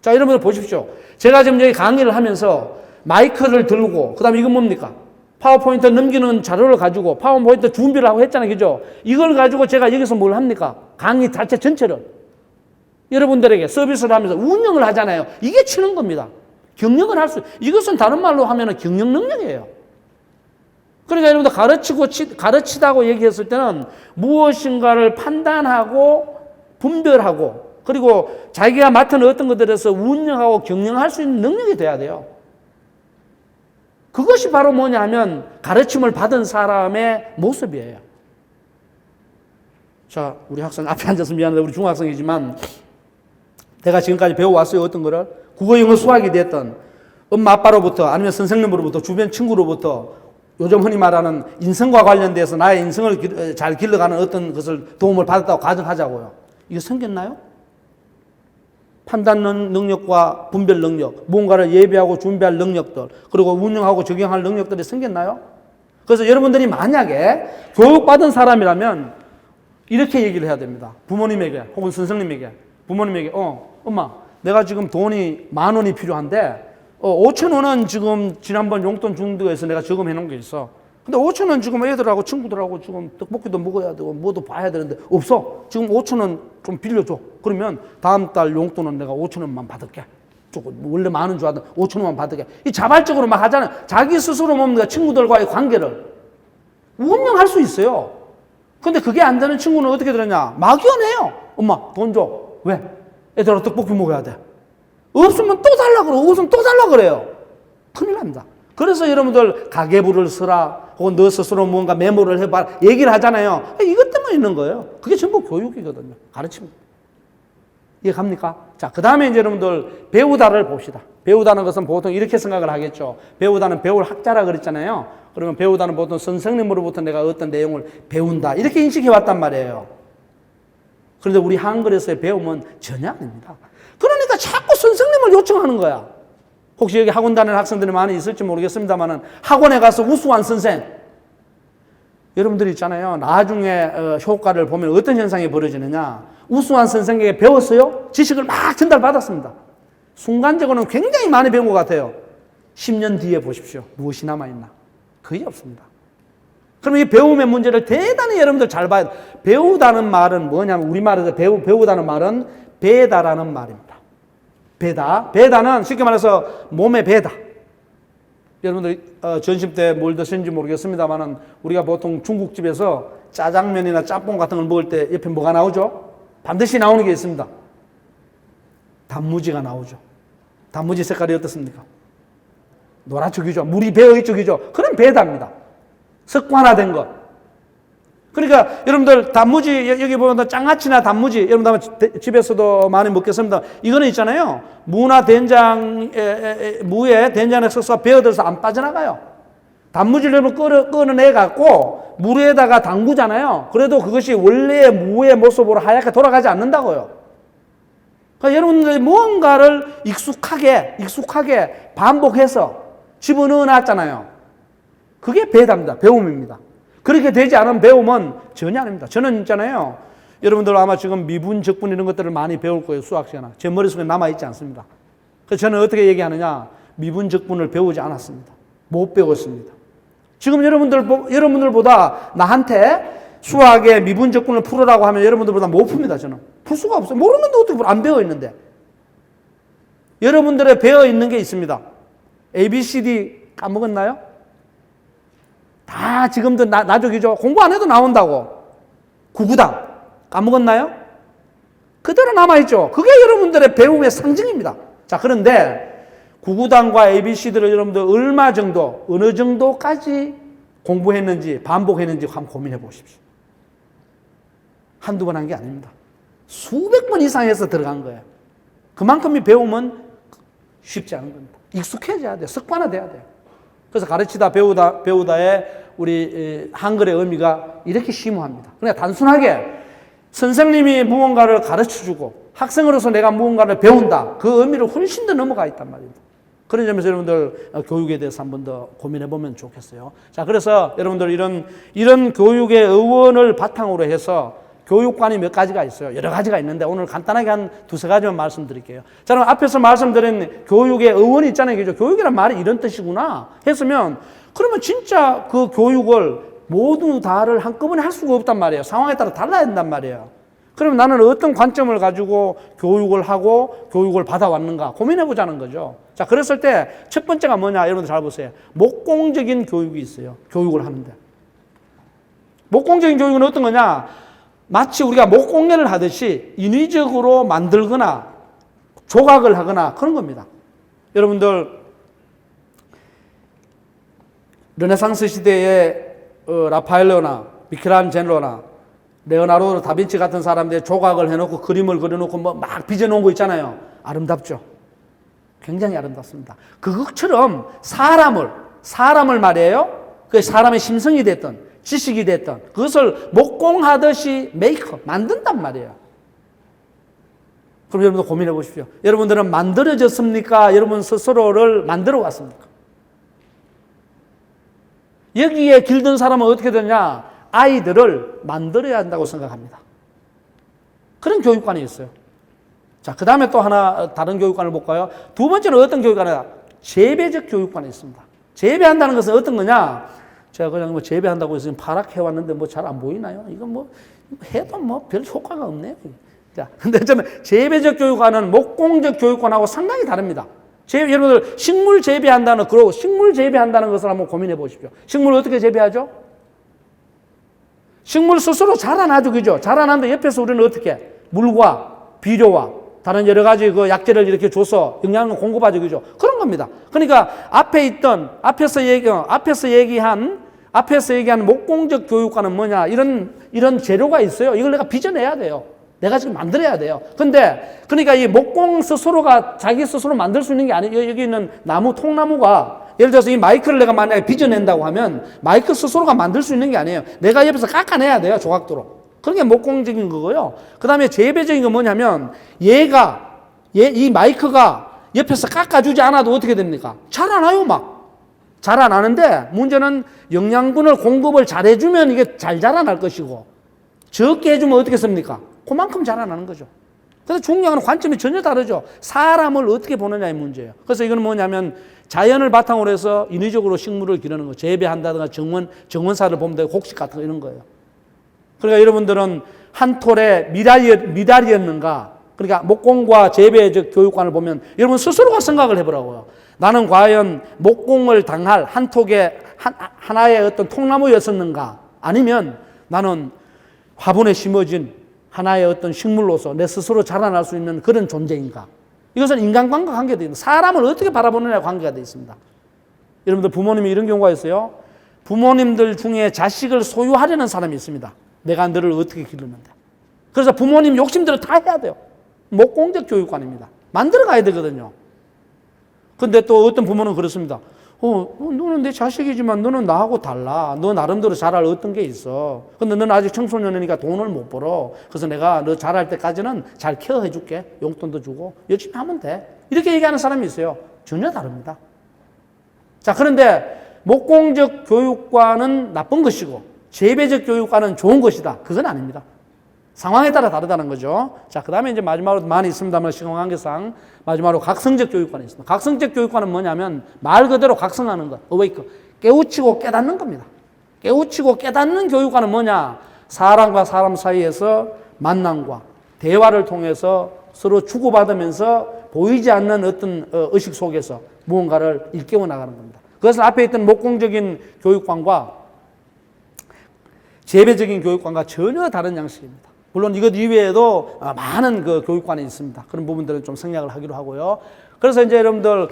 자, 여러분들 보십시오. 제가 지금 여기 강의를 하면서 마이크를 들고 그 다음에 이건 뭡니까? 파워포인트 넘기는 자료를 가지고 파워포인트 준비를 하고 했잖아요. 그죠? 이걸 가지고 제가 여기서 뭘 합니까? 강의 자체 전체를 여러분들에게 서비스를 하면서 운영을 하잖아요. 이게 치는 겁니다. 경영을 할 수, 이것은 다른 말로 하면 경영 능력이에요. 그러니까 여러분들 가르치다고 얘기했을 때는 무엇인가를 판단하고 분별하고 그리고 자기가 맡은 어떤 것들에서 운영하고 경영할 수 있는 능력이 돼야 돼요. 그것이 바로 뭐냐 하면 가르침을 받은 사람의 모습이에요. 자, 우리 학생 앞에 앉아서 미안한데 우리 중학생이지만 내가 지금까지 배워왔어요. 어떤 거를? 국어, 영어, 수학이 됐던 엄마, 아빠로부터 아니면 선생님으로부터 주변 친구로부터 요즘 흔히 말하는 인성과 관련돼서 나의 인성을 잘 길러가는 어떤 것을 도움을 받았다고 가정하자고요. 이게 생겼나요? 판단 능력과 분별 능력, 무언가를 예비하고 준비할 능력들, 그리고 운영하고 적용할 능력들이 생겼나요? 그래서 여러분들이 만약에 교육받은 사람이라면 이렇게 얘기를 해야 됩니다. 부모님에게 혹은 선생님에게 부모님에게 엄마 내가 지금 돈이 10,000원이 필요한데 5,000원은 지금 지난번 용돈 준 데에서 내가 저금해 놓은 게 있어. 근데 5,000원 지금 애들하고 친구들하고 지금 떡볶이도 먹어야 되고 뭐도 봐야 되는데 없어. 지금 5,000원 좀 빌려줘. 그러면 다음 달 용돈은 내가 5,000원만 받을게. 원래 10,000원 줄 알았는데 5,000원만 받을게. 이 자발적으로 막 하잖아요. 자기 스스로 뭡니까? 친구들과의 관계를 운영할 수 있어요. 근데 그게 안 되는 친구는 어떻게 되느냐? 막연해요. 엄마 돈 줘. 왜? 애들하고 떡볶이 먹어야 돼. 없으면 또 달라 그러고 없으면 또 달라 그래요. 큰일 납니다. 그래서 여러분들 가계부를 쓰라 혹은 너 스스로 뭔가 메모를 해봐 얘기를 하잖아요. 이것 때문에 있는 거예요. 그게 전부 교육이거든요. 가르침입니다. 이해 갑니까? 자, 그 다음에 이제 여러분들 배우다를 봅시다. 배우다는 것은 보통 이렇게 생각을 하겠죠. 배우다는 배울 학자라 그랬잖아요. 그러면 배우다는 보통 선생님으로부터 내가 어떤 내용을 배운다. 이렇게 인식해 왔단 말이에요. 그런데 우리 한글에서의 배움은 전혀 아닙니다. 그러니까 자꾸 선생님을 요청하는 거야. 혹시 여기 학원 다니는 학생들이 많이 있을지 모르겠습니다만 학원에 가서 우수한 선생. 여러분들이 있잖아요. 나중에 효과를 보면 어떤 현상이 벌어지느냐. 우수한 선생에게 배웠어요. 지식을 막 전달받았습니다. 순간적으로는 굉장히 많이 배운 것 같아요. 10년 뒤에 보십시오. 무엇이 남아있나? 거의 없습니다. 그러면 이 배움의 문제를 대단히 여러분들 잘 봐야 돼요. 배우다는 말은 뭐냐면 우리말에서 배우다는 말은 배다라는 말입니다. 배다는 쉽게 말해서 몸에 배다. 여러분들 점심 때 뭘 드시는지 모르겠습니다만 우리가 보통 중국집에서 짜장면이나 짬뽕 같은 걸 먹을 때 옆에 뭐가 나오죠? 반드시 나오는 게 있습니다. 단무지가 나오죠. 단무지 색깔이 어떻습니까? 노랗쪽이죠. 물이 배어있쪽이죠. 그런 배다입니다. 습관화된 것. 그러니까 여러분들 단무지 여기 보면 장아찌나 단무지 여러분 아마 집에서도 많이 먹겠습니다. 이거는 있잖아요. 무나 된장 무에 된장의 소스가 배어들어서 안 빠져나가요. 단무지를 여러분 끓어내 갖고 물에다가 담그잖아요. 그래도 그것이 원래의 무의 모습으로 하얗게 돌아가지 않는다고요. 그러니까 여러분들이 무언가를 익숙하게 반복해서 집어넣어 놨잖아요. 그게 배답니다. 배움입니다. 그렇게 되지 않은 배움은 전혀 아닙니다. 저는 있잖아요. 여러분들 아마 지금 미분, 적분 이런 것들을 많이 배울 거예요. 수학 시간에. 제 머릿속에 남아있지 않습니다. 그래서 저는 어떻게 얘기하느냐. 미분, 적분을 배우지 않았습니다. 못 배웠습니다. 지금 여러분들보다 나한테 수학의 미분, 적분을 풀으라고 하면 여러분들보다 못 풉니다. 저는. 풀 수가 없어요. 모르는데 어떻게 안 배워 있는데. 여러분들의 배어 있는 게 있습니다. ABCD 까먹었나요? 다 지금도 나족이죠. 공부 안 해도 나온다고. 구구단 까먹었나요? 그대로 남아있죠. 그게 여러분들의 배움의 상징입니다. 자, 그런데 구구단과 ABC들을 여러분들 얼마 정도, 어느 정도까지 공부했는지, 반복했는지 한번 고민해 보십시오. 한두 번 한 게 아닙니다. 수백 번 이상 해서 들어간 거예요. 그만큼 이 배움은 쉽지 않은 겁니다. 익숙해져야 돼요. 습관화돼야 돼요. 그래서 가르치다 배우다의 우리 한글의 의미가 이렇게 심오합니다. 그냥 단순하게 선생님이 무언가를 가르쳐주고 학생으로서 내가 무언가를 배운다. 그 의미를 훨씬 더 넘어가 있단 말입니다. 그런 점에서 여러분들 교육에 대해서 한 번 더 고민해 보면 좋겠어요. 자, 그래서 여러분들 이런 교육의 의원을 바탕으로 해서 교육관이 몇 가지가 있어요. 여러 가지가 있는데 오늘 간단하게 한 두세 가지만 말씀드릴게요. 자, 그럼 앞에서 말씀드린 교육의 의원이 있잖아요. 그죠? 교육이란 말이 이런 뜻이구나 했으면 그러면 진짜 그 교육을 모두 다를 한꺼번에 할 수가 없단 말이에요. 상황에 따라 달라야 된단 말이에요. 그러면 나는 어떤 관점을 가지고 교육을 하고 교육을 받아왔는가 고민해 보자는 거죠. 자, 그랬을 때 첫 번째가 뭐냐? 여러분들 잘 보세요. 목공적인 교육이 있어요. 교육을 하는데. 목공적인 교육은 어떤 거냐? 마치 우리가 목공예를 하듯이 인위적으로 만들거나 조각을 하거나 그런 겁니다. 여러분들 르네상스 시대의 라파엘로나 미켈란젤로나 레오나르도 다빈치 같은 사람들이 조각을 해놓고 그림을 그려놓고 막 빚어놓은 거 있잖아요. 아름답죠. 굉장히 아름답습니다. 그것처럼 사람을 말이에요. 그 사람의 심성이 됐던 지식이 됐던 그것을 목공하듯이 만든단 말이에요. 그럼 여러분들 고민해 보십시오. 여러분들은 만들어졌습니까? 여러분 스스로를 만들어 왔습니까? 여기에 길든 사람은 어떻게 되냐? 아이들을 만들어야 한다고 생각합니다. 그런 교육관이 있어요. 자, 그 다음에 또 하나 다른 교육관을 볼까요? 두 번째는 어떤 교육관이냐? 재배적 교육관이 있습니다. 재배한다는 것은 어떤 거냐? 제가 그냥 재배한다고 해서 파랗해왔는데 잘 안 보이나요? 이건 해도 별 효과가 없네요. 자, 근데 저는 재배적 교육관은 목공적 교육관하고 상당히 다릅니다. 여러분들 식물 재배한다는 그러고 식물 재배한다는 것을 한번 고민해 보십시오. 식물을 어떻게 재배하죠? 식물 스스로 자라나죠, 그죠? 자라나는데 옆에서 우리는 어떻게? 물과 비료와 다른 여러 가지 그 약재를 이렇게 줘서 영양을 공급하죠, 그죠? 그런 겁니다. 그러니까 앞에서 얘기한 목공적 교육과는 뭐냐? 이런 재료가 있어요. 이걸 내가 빚어내야 돼요. 내가 지금 만들어야 돼요. 근데 그러니까 이 목공 스스로가 자기 스스로 만들 수 있는 게 아니에요. 여기 있는 나무, 통나무가 예를 들어서 이 마이크를 내가 만약에 빚어낸다고 하면 마이크 스스로가 만들 수 있는 게 아니에요. 내가 옆에서 깎아내야 돼요. 조각도로. 그런 게 목공적인 거고요. 그 다음에 재배적인 건 뭐냐면 이 마이크가 옆에서 깎아주지 않아도 어떻게 됩니까? 자라나요, 막. 자라나는데 문제는 영양분을 공급을 잘 해주면 이게 잘 자라날 것이고 적게 해주면 어떻게 씁니까? 그만큼 자라나는 거죠. 그래서 중요한 관점이 전혀 다르죠. 사람을 어떻게 보느냐의 문제예요. 그래서 이거는 뭐냐면 자연을 바탕으로 해서 인위적으로 식물을 기르는 거, 재배한다든가 정원사를 보면 되고 곡식 같은 거 이런 거예요. 그러니까 여러분들은 한 톨에 미달이었는가, 그러니까 목공과 재배적 교육관을 보면 여러분 스스로가 생각을 해보라고요. 나는 과연 목공을 당할 한 톡에 하나의 어떤 통나무였었는가, 아니면 나는 화분에 심어진 하나의 어떤 식물로서 내 스스로 자라날 수 있는 그런 존재인가. 이것은 인간관계가 관계되어 있습니다. 사람을 어떻게 바라보느냐에 관계가 되어 있습니다. 여러분들 부모님이 이런 경우가 있어요. 부모님들 중에 자식을 소유하려는 사람이 있습니다. 내가 너를 어떻게 기르는데. 그래서 부모님 욕심대로 다 해야 돼요. 목공적 교육관입니다. 만들어 가야 되거든요. 근데 또 어떤 부모는 그렇습니다. 너는 내 자식이지만 너는 나하고 달라. 너 나름대로 잘할 어떤 게 있어. 근데 너는 아직 청소년이니까 돈을 못 벌어. 그래서 내가 너 잘할 때까지는 잘 케어해 줄게. 용돈도 주고 열심히 하면 돼. 이렇게 얘기하는 사람이 있어요. 전혀 다릅니다. 자, 그런데 목공적 교육과는 나쁜 것이고 재배적 교육과는 좋은 것이다. 그건 아닙니다. 상황에 따라 다르다는 거죠. 자, 그 다음에 이제 마지막으로 많이 있습니다만 시간 관계상 마지막으로 각성적 교육관이 있습니다. 각성적 교육관은 뭐냐면 말 그대로 각성하는 것, 어웨이크, 깨우치고 깨닫는 겁니다. 깨우치고 깨닫는 교육관은 뭐냐? 사람과 사람 사이에서 만남과 대화를 통해서 서로 주고받으면서 보이지 않는 어떤 의식 속에서 무언가를 일깨워 나가는 겁니다. 그것은 앞에 있던 목공적인 교육관과 재배적인 교육관과 전혀 다른 양식입니다. 물론 이것 이외에도 많은 그 교육관이 있습니다. 그런 부분들은 좀 생략을 하기로 하고요. 그래서 이제 여러분들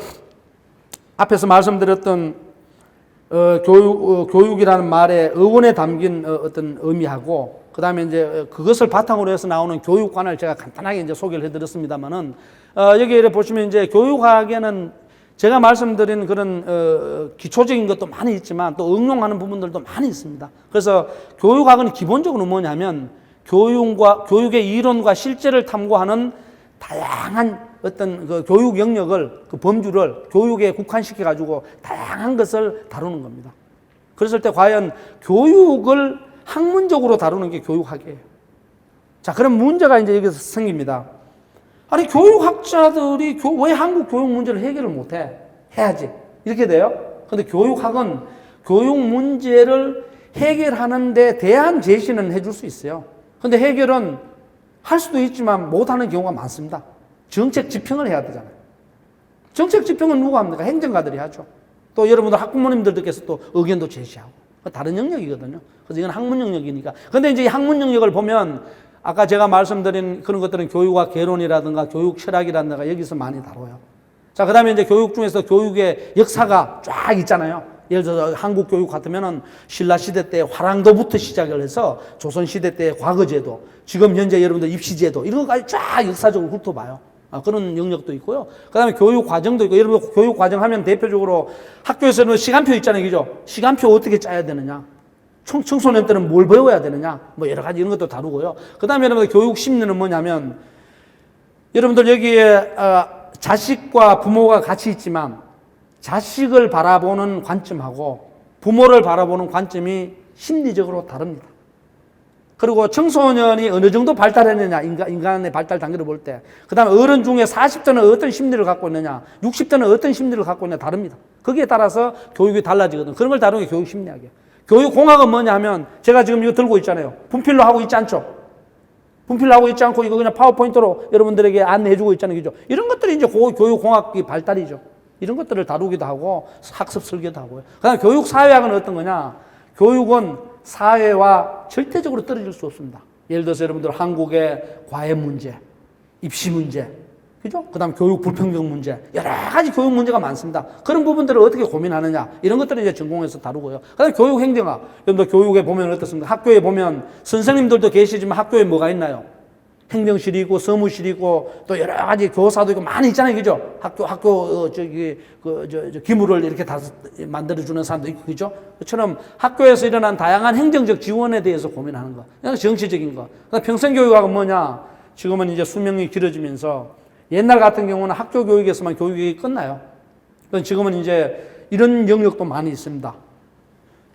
앞에서 말씀드렸던 교육이라는 말에 어원에 담긴 어떤 의미하고 그 다음에 이제 그것을 바탕으로 해서 나오는 교육관을 제가 간단하게 이제 소개를 해드렸습니다만은 여기 보시면 이제 교육학에는 제가 말씀드린 그런 기초적인 것도 많이 있지만 또 응용하는 부분들도 많이 있습니다. 그래서 교육학은 기본적으로 뭐냐면 교육의 이론과 실제를 탐구하는 다양한 어떤 그 교육 영역을, 그 범주를 교육에 국한시켜 가지고 다양한 것을 다루는 겁니다. 그랬을 때 과연 교육을 학문적으로 다루는 게 교육학이에요. 자, 그럼 문제가 이제 여기서 생깁니다. 아니, 교육학자들이 왜 한국 교육 문제를 해결을 못해? 해야지. 이렇게 돼요. 근데 교육학은 교육 문제를 해결하는 데 대한 제시는 해줄 수 있어요. 근데 해결은 할 수도 있지만 못하는 경우가 많습니다. 정책 집행을 해야 되잖아요. 정책 집행은 누가 합니까? 행정가들이 하죠. 또 여러분들 학부모님들께서 또 의견도 제시하고. 다른 영역이거든요. 그래서 이건 학문 영역이니까. 근데 이제 이 학문 영역을 보면 아까 제가 말씀드린 그런 것들은 교육학 개론이라든가 교육 철학이라든가 여기서 많이 다뤄요. 자, 그 다음에 이제 교육 중에서 교육의 역사가 쫙 있잖아요. 예를 들어서 한국 교육 같으면은 신라시대 때 화랑도부터 시작을 해서 조선시대 때 과거제도, 지금 현재 여러분들 입시제도, 이런 것까지 쫙 역사적으로 훑어봐요. 그런 영역도 있고요. 그 다음에 교육 과정도 있고, 여러분 교육 과정 하면 대표적으로 학교에서는 시간표 있잖아요. 그죠? 시간표 어떻게 짜야 되느냐. 청소년 때는 뭘 배워야 되느냐. 뭐 여러 가지 이런 것도 다루고요. 그 다음에 여러분들 교육 심리는 뭐냐면, 여러분들 여기에 자식과 부모가 같이 있지만 자식을 바라보는 관점하고 부모를 바라보는 관점이 심리적으로 다릅니다. 그리고 청소년이 어느 정도 발달했느냐, 인간의 발달 단계를 볼 때, 그 다음에 어른 중에 40대는 어떤 심리를 갖고 있느냐, 60대는 어떤 심리를 갖고 있느냐 다릅니다. 거기에 따라서 교육이 달라지거든요. 그런 걸 다루는 게 교육 심리학이에요. 교육공학은 뭐냐 하면 제가 지금 이거 들고 있잖아요. 분필로 하고 있지 않죠? 분필로 하고 있지 않고 이거 그냥 파워포인트로 여러분들에게 안내해주고 있잖아요. 그죠? 이런 것들이 이제 교육공학의 발달이죠. 이런 것들을 다루기도 하고 학습 설계도 하고요. 그다음에 교육사회학은 어떤 거냐? 교육은 사회와 절대적으로 떨어질 수 없습니다. 예를 들어서 여러분들 한국의 과외 문제, 입시 문제, 그죠? 그다음 교육 불평등 문제, 여러 가지 교육 문제가 많습니다. 그런 부분들을 어떻게 고민하느냐, 이런 것들을 이제 전공에서 다루고요. 그다음 교육 행정학, 여러분들 교육에 보면 어떻습니까? 학교에 보면 선생님들도 계시지만 학교에 뭐가 있나요? 행정실이 있고 서무실이 있고 또 여러 가지 교사도 있고 많이 있잖아요, 그죠? 학교 기물을 이렇게 다 만들어주는 사람도 있고, 그죠? 그처럼 학교에서 일어난 다양한 행정적 지원에 대해서 고민하는 거, 그냥 정치적인 거. 평생교육학은 뭐냐? 지금은 이제 수명이 길어지면서 옛날 같은 경우는 학교 교육에서만 교육이 끝나요. 지금은 이제 이런 영역도 많이 있습니다.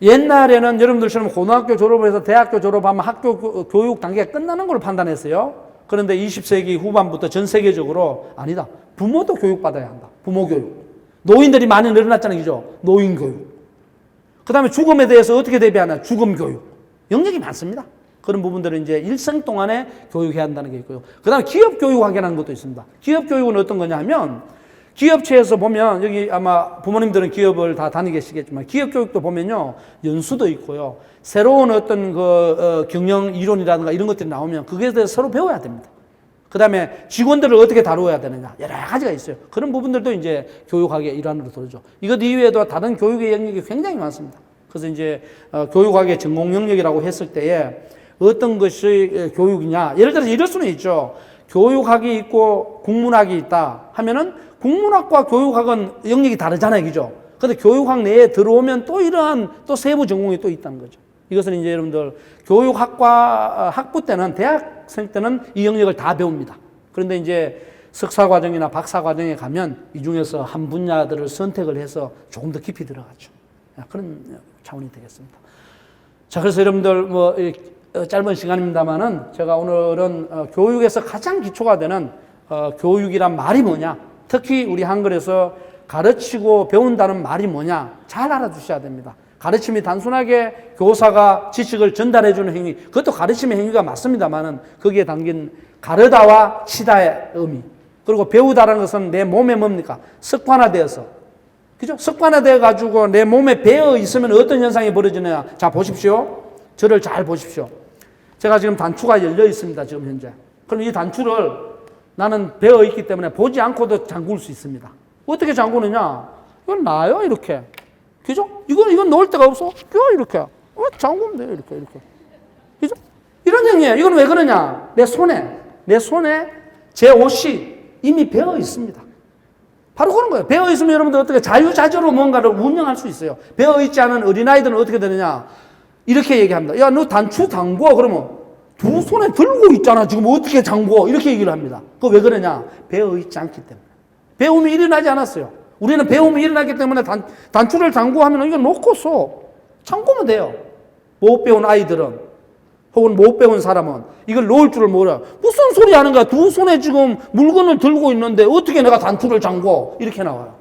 옛날에는 여러분들처럼 고등학교 졸업을 해서 대학교 졸업하면 학교 교육 단계가 끝나는 걸 판단했어요. 그런데 20세기 후반부터 전 세계적으로 아니다. 부모도 교육받아야 한다. 부모 교육. 노인들이 많이 늘어났잖아요. 그죠? 노인 교육. 그 다음에 죽음에 대해서 어떻게 대비하나? 죽음 교육. 영역이 많습니다. 그런 부분들은 이제 일생 동안에 교육해야 한다는 게 있고요. 그 다음에 기업 교육학이라는 것도 있습니다. 기업 교육은 어떤 거냐 하면 기업체에서 보면 여기 아마 부모님들은 기업을 다 다니시겠지만 기업 교육도 보면요. 연수도 있고요. 새로운 어떤 경영 이론이라든가 이런 것들이 나오면 그거에 대해서 서로 배워야 됩니다. 그 다음에 직원들을 어떻게 다루어야 되느냐. 여러 가지가 있어요. 그런 부분들도 이제 교육학의 일환으로 들어오죠. 이것 이외에도 다른 교육의 영역이 굉장히 많습니다. 그래서 이제 교육학의 전공 영역이라고 했을 때에 어떤 것이 교육이냐. 예를 들어서 이럴 수는 있죠. 교육학이 있고 국문학이 있다 하면은 국문학과 교육학은 영역이 다르잖아요. 그죠? 근데 교육학 내에 들어오면 또 이러한 또 세부 전공이 또 있다는 거죠. 이것은 이제 여러분들 교육학과 학부 때는 대학생 때는 이 영역을 다 배웁니다. 그런데 이제 석사 과정이나 박사 과정에 가면 이 중에서 한 분야들을 선택을 해서 조금 더 깊이 들어가죠. 그런 차원이 되겠습니다. 자, 그래서 여러분들 짧은 시간입니다만은 제가 오늘은 교육에서 가장 기초가 되는 교육이란 말이 뭐냐? 특히 우리 한글에서 가르치고 배운다는 말이 뭐냐? 잘 알아두셔야 됩니다. 가르침이 단순하게 교사가 지식을 전달해주는 행위, 그것도 가르침의 행위가 맞습니다만은 거기에 담긴 가르다와 치다의 의미, 그리고 배우다라는 것은 내 몸에 뭡니까? 습관화되어서, 그죠? 습관화되어 가지고 내 몸에 배어 있으면 어떤 현상이 벌어지느냐? 자, 보십시오. 저를 잘 보십시오. 제가 지금 단추가 열려 있습니다. 지금 현재. 그럼 이 단추를 나는 배어 있기 때문에 보지 않고도 잠글 수 있습니다. 어떻게 잠그느냐? 이건 놔요, 이렇게. 그죠? 이건 놓을 데가 없어. 이렇게. 잠그면 돼요, 이렇게. 그죠? 이런 행위예요. 이건 왜 그러냐? 내 손에 제 옷이 이미 배어 있습니다. 바로 그런 거예요. 배어 있으면 여러분들 어떻게 자유자재로 뭔가를 운영할 수 있어요. 배어 있지 않은 어린아이들은 어떻게 되느냐? 이렇게 얘기합니다. 야, 너 단추 잠궈. 그러면 두 손에 들고 있잖아. 지금 어떻게 잠궈? 이렇게 얘기를 합니다. 그거 왜 그러냐? 배어 있지 않기 때문에. 배움이 일어나지 않았어요. 우리는 배움이 일어났기 때문에 단추를 잠궈하면 이거 놓고서 잠그면 돼요. 못 배운 아이들은 혹은 못 배운 사람은 이걸 놓을 줄을 몰라. 무슨 소리 하는 거야? 두 손에 지금 물건을 들고 있는데 어떻게 내가 단추를 잠궈? 이렇게 나와요.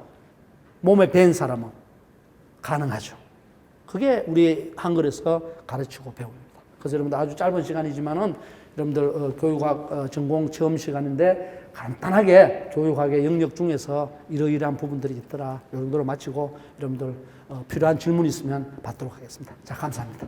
몸에 밴 사람은 가능하죠. 그게 우리 한글에서 가르치고 배웁니다. 그래서 여러분들 아주 짧은 시간이지만은 여러분들 교육학 전공 체험 시간인데 간단하게 교육학의 영역 중에서 이러이러한 부분들이 있더라. 이 정도로 마치고 여러분들 필요한 질문 있으면 받도록 하겠습니다. 자, 감사합니다.